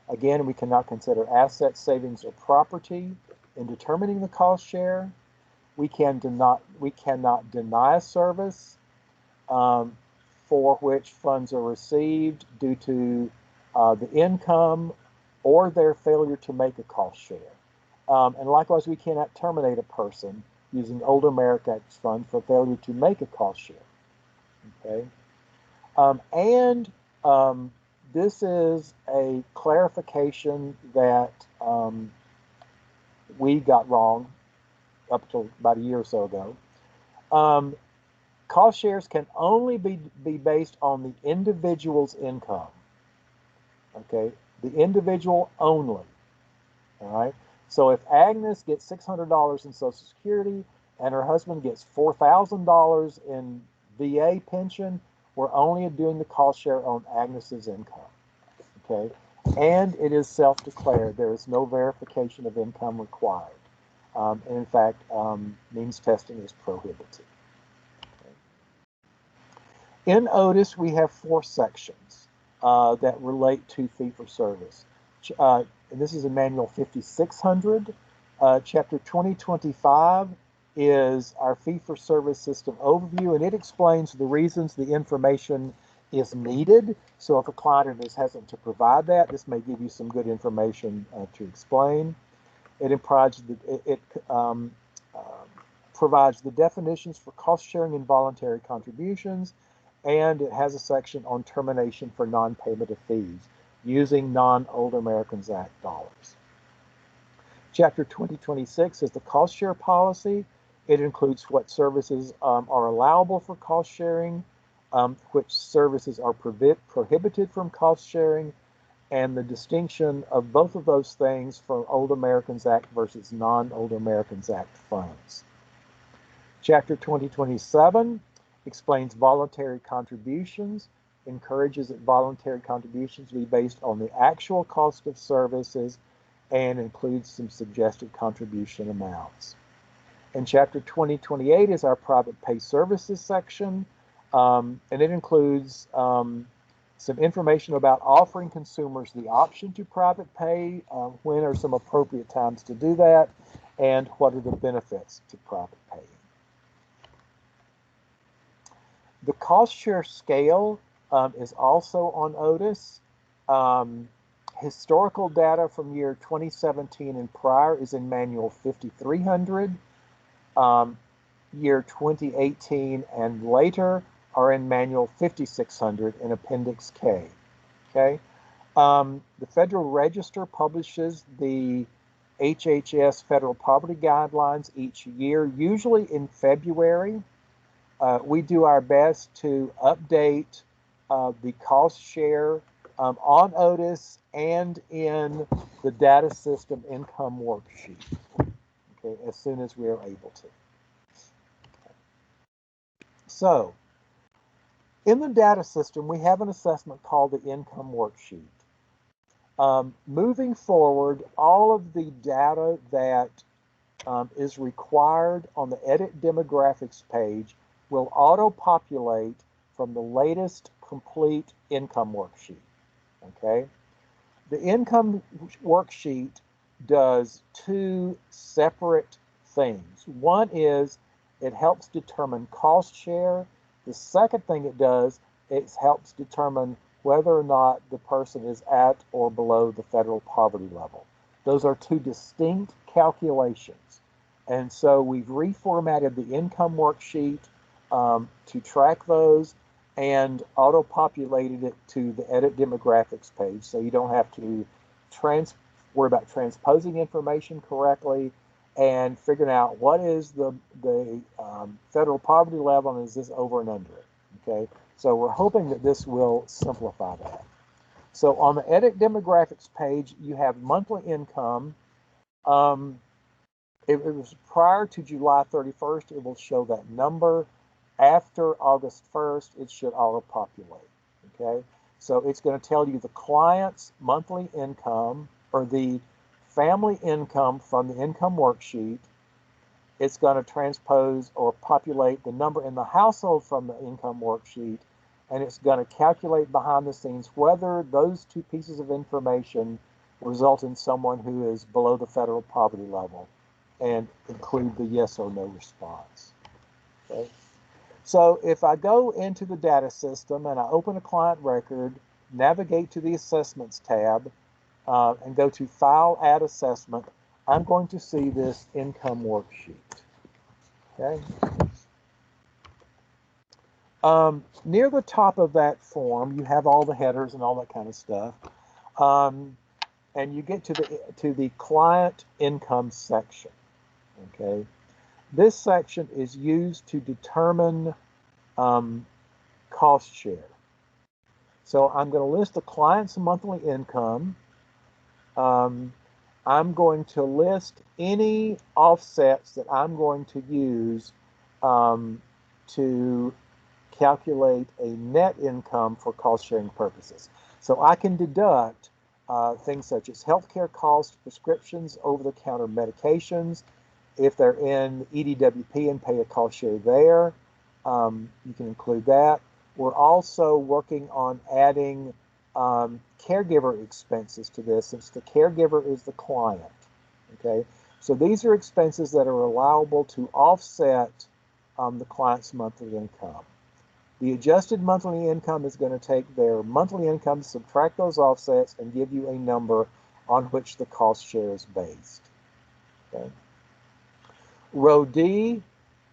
Again, we cannot consider assets, savings, or property in determining the cost share. We cannot deny a service for which funds are received due to the income or their failure to make a cost share. And likewise, we cannot terminate a person using Old American Act fund for failure to make a cost share. Okay, this is a clarification that we got wrong up until about a year or so ago. Cost shares can only be based on the individual's income. Okay, the individual only. All right. So if Agnes gets $600 in Social Security and her husband gets $4,000 in VA pension, we're only doing the cost share on Agnes's income. Okay, and it is self-declared. There is no verification of income required. And in fact, means testing is prohibited. Okay. In Otis, we have 4 sections that relate to fee-for-service. And this is in Manual 5600. Chapter 2025 is our fee-for-service system overview, and it explains the reasons the information is needed. So if a client is hesitant to provide that, this may give you some good information to explain. It provides the definitions for cost sharing and voluntary contributions, and it has a section on termination for non-payment of fees using non-Older Americans Act dollars. Chapter 2026 is the cost share policy. It includes what services are allowable for cost sharing, which services are prohibited from cost sharing, and the distinction of both of those things for Older Americans Act versus non-Older Americans Act funds. Chapter 2027 explains voluntary contributions, encourages that voluntary contributions be based on the actual cost of services, and includes some suggested contribution amounts. And Chapter 2028 is our private pay services section, and it includes some information about offering consumers the option to private pay, when are some appropriate times to do that, and what are the benefits to private pay. The cost share scale is also on Otis. Historical data from year 2017 and prior is in Manual 5300. Year 2018 and later are in Manual 5600 in Appendix K. Okay. The Federal Register publishes the HHS Federal Poverty Guidelines each year, usually in February. We do our best to update the cost share on Otis and in the data system income worksheet, okay, as soon as we are able to. So, in the data system, we have an assessment called the income worksheet. Moving forward, all of the data that is required on the Edit Demographics page will auto-populate from the latest complete income worksheet. Okay? The income worksheet does 2 separate things. One is it helps determine cost share. The second thing it does, it helps determine whether or not the person is at or below the federal poverty level. Those are 2 distinct calculations. And so we've reformatted the income worksheet to track those and auto-populated it to the Edit Demographics page, so you don't have to worry about transposing information correctly and figuring out what is the federal poverty level and is this over and under it. Okay, so we're hoping that this will simplify that. So on the Edit Demographics page, you have monthly income. If it was prior to July 31st, it will show that number. After August 1st, it should auto-populate, okay? So it's going to tell you the client's monthly income or the family income from the income worksheet. It's going to transpose or populate the number in the household from the income worksheet, and it's going to calculate behind the scenes whether those 2 pieces of information result in someone who is below the federal poverty level and include the yes or no response, okay? So if I go into the data system and I open a client record, navigate to the Assessments tab, and go to File, Add Assessment, I'm going to see this income worksheet. Okay. Near the top of that form, you have all the headers and all that kind of stuff. And you get to the client income section. Okay, this section is used to determine cost share. So I'm going to list the client's monthly income. I'm going to list any offsets that I'm going to use to calculate a net income for cost sharing purposes. So I can deduct things such as healthcare costs, prescriptions, over-the-counter medications. If they're in EDWP and pay a cost share there, you can include that. We're also working on adding caregiver expenses to this, since the caregiver is the client. Okay, so these are expenses that are allowable to offset the client's monthly income. The adjusted monthly income is going to take their monthly income, subtract those offsets, and give you a number on which the cost share is based. Okay. Row D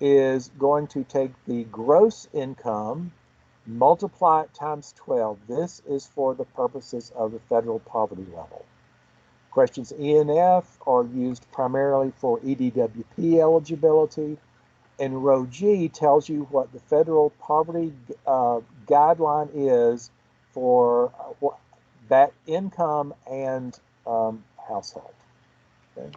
is going to take the gross income, multiply it times 12. This is for the purposes of the federal poverty level. Questions E and F are used primarily for EDWP eligibility. And row G tells you what the federal poverty guideline is for that income and household. Okay.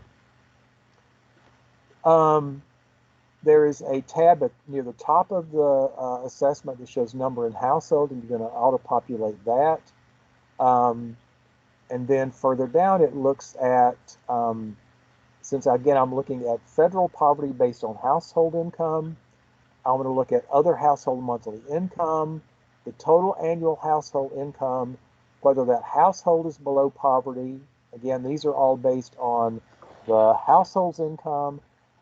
There is a tab near the top of the assessment that shows number and household, and you're going to auto-populate that. And then further down, it looks at, since again I'm looking at federal poverty based on household income, I'm going to look at other household monthly income, the total annual household income, whether that household is below poverty. Again, these are all based on the household's income,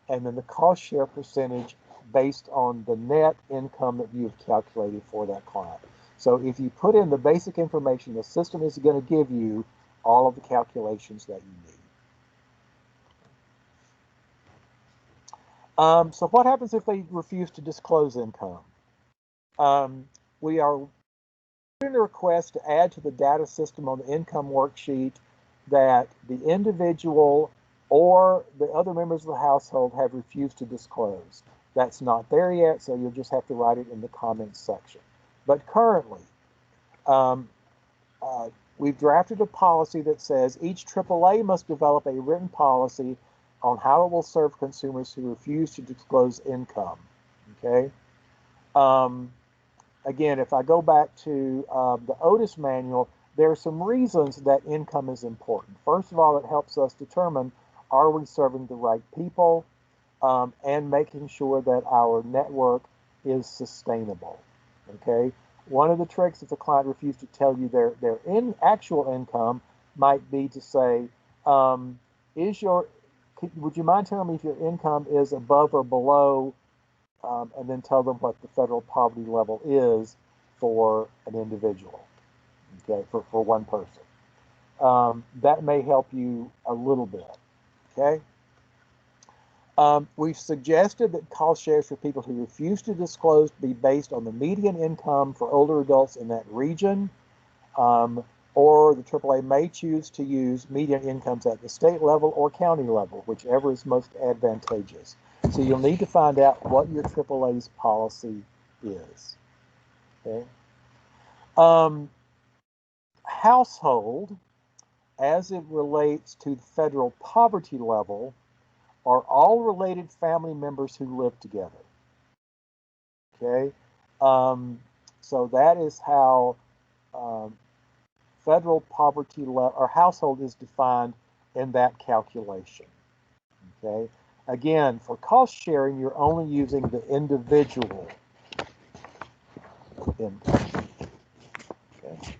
and then the cost share percentage based on the net income that you've calculated for that client. So if you put in the basic information, the system is going to give you all of the calculations that you need. So what happens if they refuse to disclose income? We are putting a request to add to the data system on the income worksheet that the individual or the other members of the household have refused to disclose. That's not there yet, so you'll just have to write it in the comments section. But currently, we've drafted a policy that says each AAA must develop a written policy on how it will serve consumers who refuse to disclose income. Okay. Again, if I go back to the Otis manual, there are some reasons that income is important. First of all, it helps us determine, are we serving the right people, and making sure that our network is sustainable. Okay. One of the tricks if the client refused to tell you their actual income might be to say, would you mind telling me if your income is above or below, and then tell them what the federal poverty level is for an individual, okay, for one person. That may help you a little bit, okay? We've suggested that cost shares for people who refuse to disclose be based on the median income for older adults in that region, or the AAA may choose to use median incomes at the state level or county level, whichever is most advantageous. So you'll need to find out what your AAA's policy is. Okay. Household, as it relates to the federal poverty level, are all related family members who live together. Okay, so that is how federal poverty level or household is defined in that calculation. Okay, again, for cost sharing, you're only using the individual income. Okay.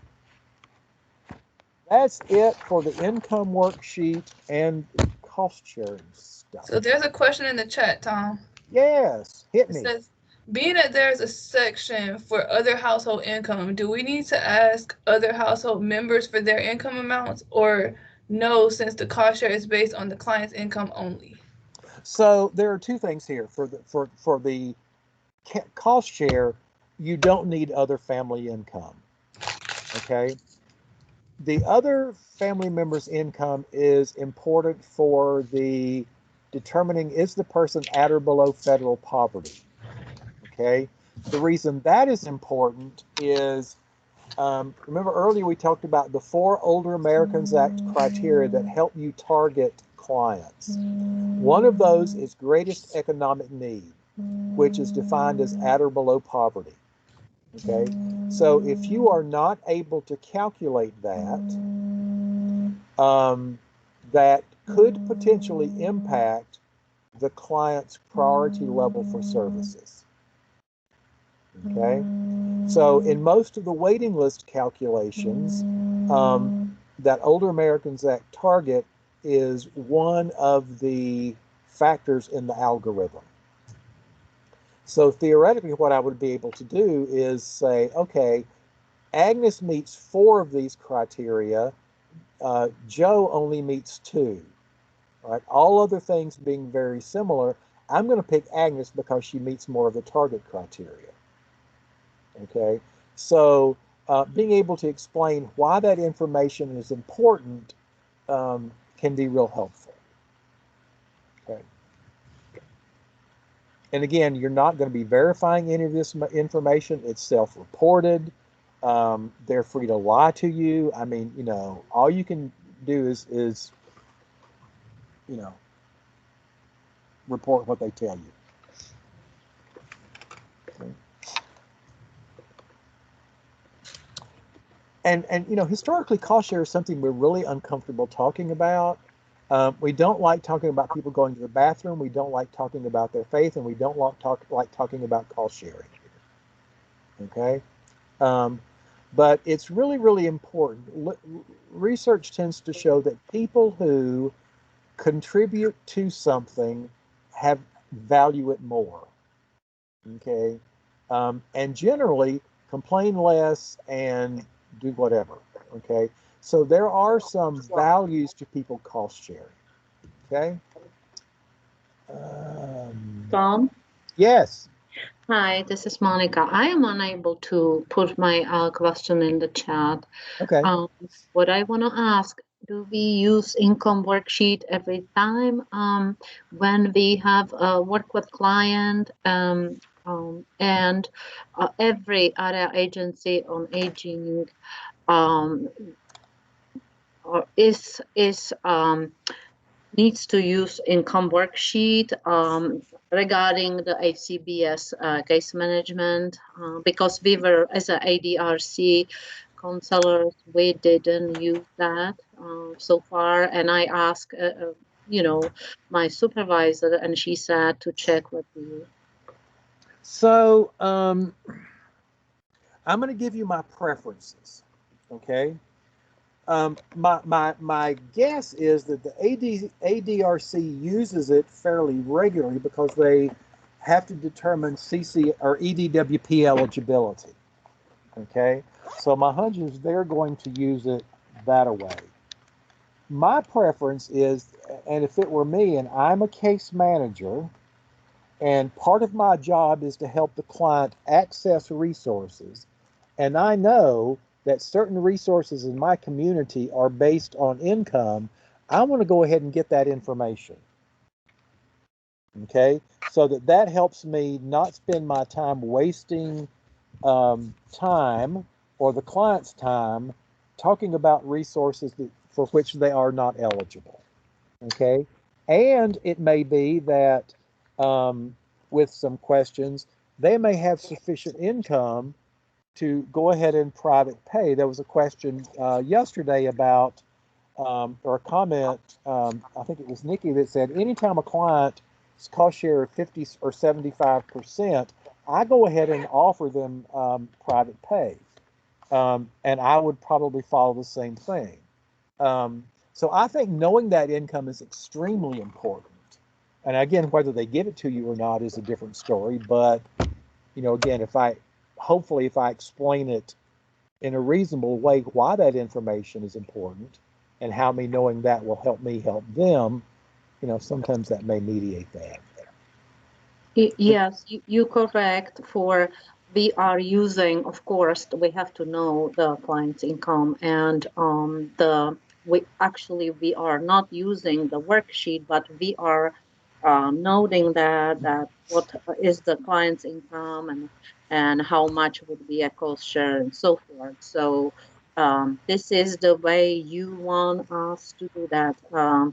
That's it for the income worksheet and cost sharing stuff. So there's a question in the chat, Tom. Yes, hit me. It says, being that there's a section for other household income, do we need to ask other household members for their income amounts, or no, since the cost share is based on the client's income only? So there are two things here. For the cost share, you don't need other family income. Okay. The other family member's income is important for the determining is the person at or below federal poverty. Okay. The reason that is important is remember earlier we talked about the 4 Older Americans Act criteria that help you target clients. One of those is greatest economic need, which is defined as at or below poverty. Okay, so if you are not able to calculate that, that could potentially impact the client's priority level for services. Okay, so in most of the waiting list calculations, that Older Americans Act target is one of the factors in the algorithm. So theoretically, what I would be able to do is say, okay, Agnes meets 4 of these criteria. Joe only meets 2. Right? All other things being very similar, I'm going to pick Agnes because she meets more of the target criteria. Okay, so being able to explain why that information is important can be real helpful. Okay. And again, you're not going to be verifying any of this information. It's self-reported. They're free to lie to you. I mean, you know, all you can do is you know, report what they tell you. Okay. And you know, historically, cost share is something we're really uncomfortable talking about. We don't like talking about people going to the bathroom. We don't like talking about their faith, and we don't like talking about cost sharing. Okay, but it's really, really important. Research tends to show that people who contribute to something value it more. Okay, and generally complain less and do whatever. Okay, so there are some values to people cost sharing. Okay. Tom? Yes. Hi, this is Monica. I am unable to put my question in the chat. Okay. What I want to ask, do we use income worksheet every time when we have work with client and every area agency on aging is needs to use income worksheet regarding the HCBS case management because we were, as a ADRC counselors, we didn't use that so far. And I asked, you know, my supervisor, and she said to check with you. So I'm going to give you my preferences. Okay. My guess is that the ADRC uses it fairly regularly because they have to determine CC or EDWP eligibility. Okay, so my hunch is they're going to use it that way. My preference is, and if it were me and I'm a case manager, and part of my job is to help the client access resources, and I know that certain resources in my community are based on income, I want to go ahead and get that information. Okay, so that helps me not spend my time wasting time or the client's time talking about resources for which they are not eligible. Okay, and it may be that with some questions, they may have sufficient income to go ahead and private pay. There was a question yesterday about, or a comment, I think it was Nikki that said, anytime a client's cost share of 50 or 75%, I go ahead and offer them private pay. And I would probably follow the same thing. So I think knowing that income is extremely important. And again, whether they give it to you or not is a different story. But, you know, again, hopefully if I explain it in a reasonable way why that information is important and how me knowing that will help me help them, you know, sometimes that may mediate that. Yes, you correct for we are using, of course, we have to know the client's income, and we are not using the worksheet, but we are noting that what is the client's income, and how much would be a cost share and so forth. So this is the way you want us to do that,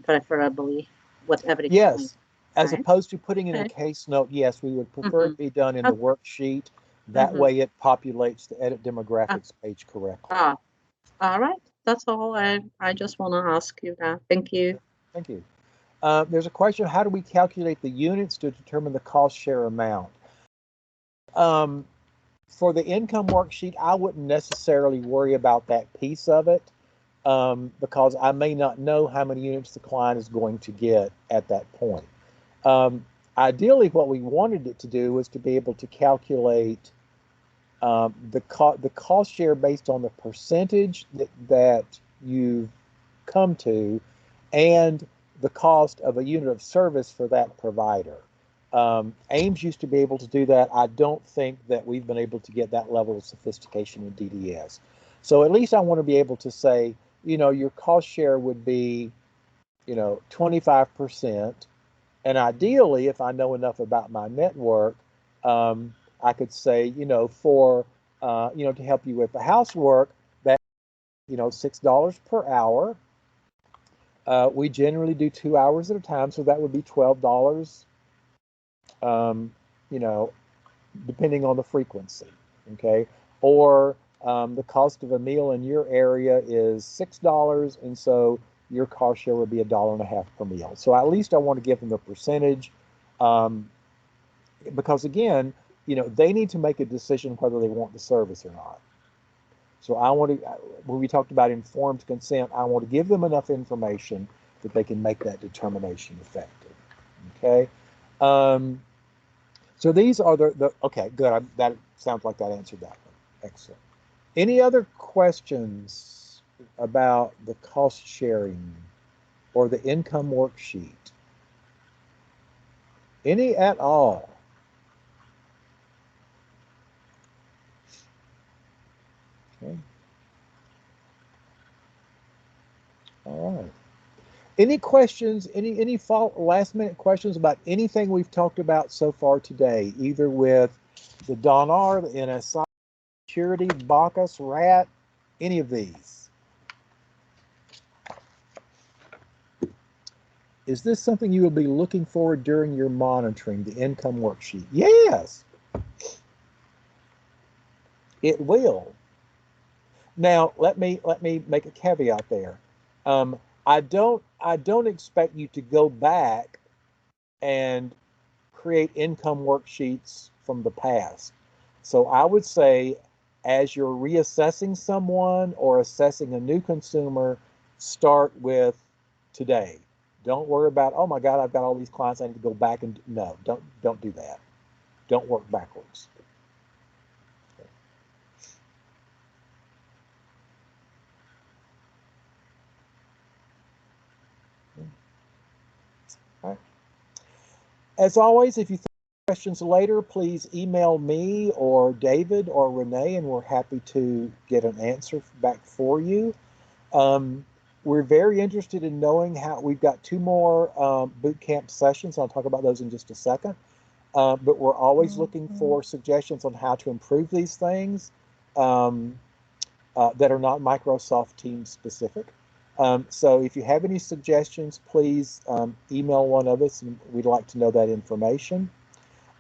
preferably with every client, Yes, as right? opposed to putting in a Okay. case note, yes, we would prefer Mm-hmm. it be done in the worksheet. That Mm-hmm. way it populates the edit demographics page correctly. All right. That's all. I just want to ask you that. Thank you. Thank you. There's a question, how do we calculate the units to determine the cost share amount? Um, for the income worksheet, I wouldn't necessarily worry about that piece of it because I may not know how many units the client is going to get at that point. Ideally, what we wanted it to do was to be able to calculate the cost share based on the percentage that you've come to and the cost of a unit of service for that provider. Ames used to be able to do that. I don't think that we've been able to get that level of sophistication in DDS. So at least I want to be able to say, your cost share would be, 25%. And ideally, if I know enough about my network, I could say, to help you with the housework, that, $6 per hour. We generally do 2 hours at a time, so that would be $12, you know, depending on the frequency, okay? Or the cost of a meal in your area is $6, and so your cost share would be $1.50 per meal. So at least I want to give them the percentage, because again, they need to make a decision whether they want the service or not. So I want to, when we talked about informed consent, I want to give them enough information that they can make that determination effective. Okay. So these are okay, good. That sounds like that answered that one. Excellent. Any other questions about the cost sharing or the income worksheet? Any at all? Okay. All right. Any questions, any last minute questions about anything we've talked about so far today, either with the DONR, the NSI, Security, Bacchus, RAT, any of these? Is this something you will be looking for during your monitoring, the income worksheet? Yes, it will. Now, let me make a caveat there. I don't expect you to go back and create income worksheets from the past. So I would say, as you're reassessing someone or assessing a new consumer, start with today. Don't worry about, oh my God, I've got all these clients, I need to go back and no, don't do that. Don't work backwards. All right. As always, if you think of questions later, please email me or David or Renee, and we're happy to get an answer back for you. We're very interested in knowing how we've got 2 more boot camp sessions. I'll talk about those in just a second. But we're always looking for suggestions on how to improve these things that are not Microsoft Teams specific. So if you have any suggestions, please email one of us, and we'd like to know that information.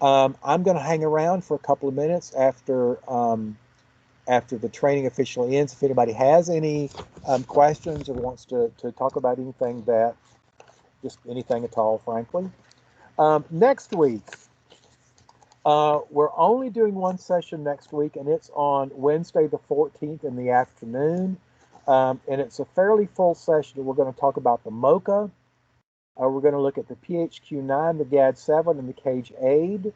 I'm going to hang around for a couple of minutes after the training officially ends. If anybody has any questions or wants to talk about anything just anything at all, frankly. Next week, we're only doing one session next week, and it's on Wednesday the 14th in the afternoon. And it's a fairly full session. We're going to talk about the MOCA. We're going to look at the PHQ-9, the GAD-7, and the CAGE aid.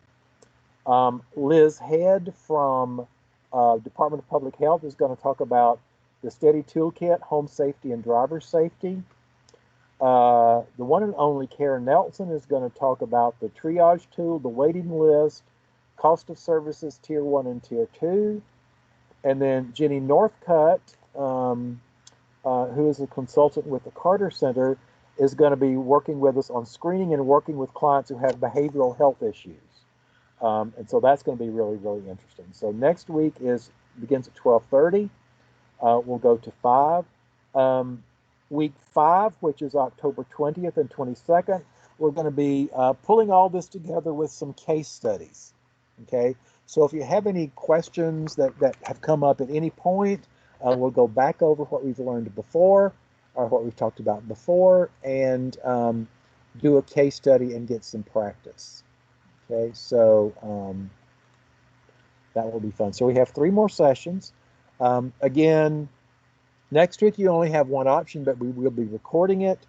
Liz Head from Department of Public Health is going to talk about the STEADY Toolkit, home safety and driver safety. The one and only Karen Nelson is going to talk about the triage tool, the waiting list, cost of services tier 1 and tier 2. And then Jenny Northcutt, who is a consultant with the Carter Center, is going to be working with us on screening and working with clients who have behavioral health issues. And so that's going to be really, really interesting. So next week begins at 12:30. We'll go to 5. Week 5, which is October 20th and 22nd, we're going to be pulling all this together with some case studies. Okay, so if you have any questions that have come up at any point, we'll go back over what we've learned before or what we've talked about before and do a case study and get some practice. Okay, so that will be fun. So we have 3 more sessions. Again, next week you only have 1 option, but we will be recording it.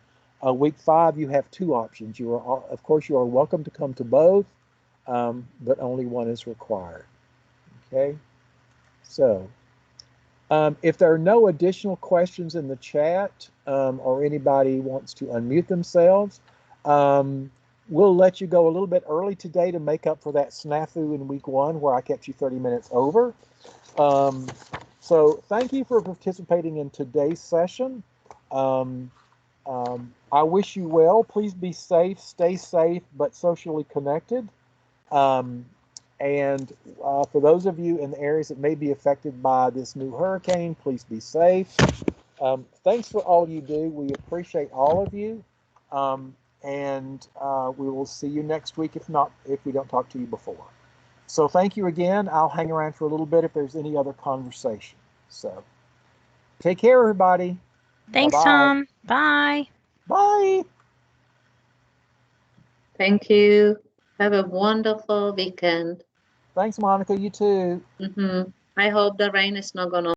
Week 5 you have 2 options. You are, of course, you are welcome to come to both, but only 1 is required. Okay, so if there are no additional questions in the chat or anybody wants to unmute themselves, we'll let you go a little bit early today to make up for that snafu in week 1 where I kept you 30 minutes over. So thank you for participating in today's session. I wish you well. Please be safe, stay safe, but socially connected. And for those of you in the areas that may be affected by this new hurricane, please be safe. Thanks for all you do. We appreciate all of you. And we will see you next week, if we don't talk to you before. So thank you again. I'll hang around for a little bit if there's any other conversation. So take care, everybody. Thanks, Bye-bye. Tom. Bye. Bye. Thank you. Have a wonderful weekend. Thanks, Monica. You too. I hope the rain is not going to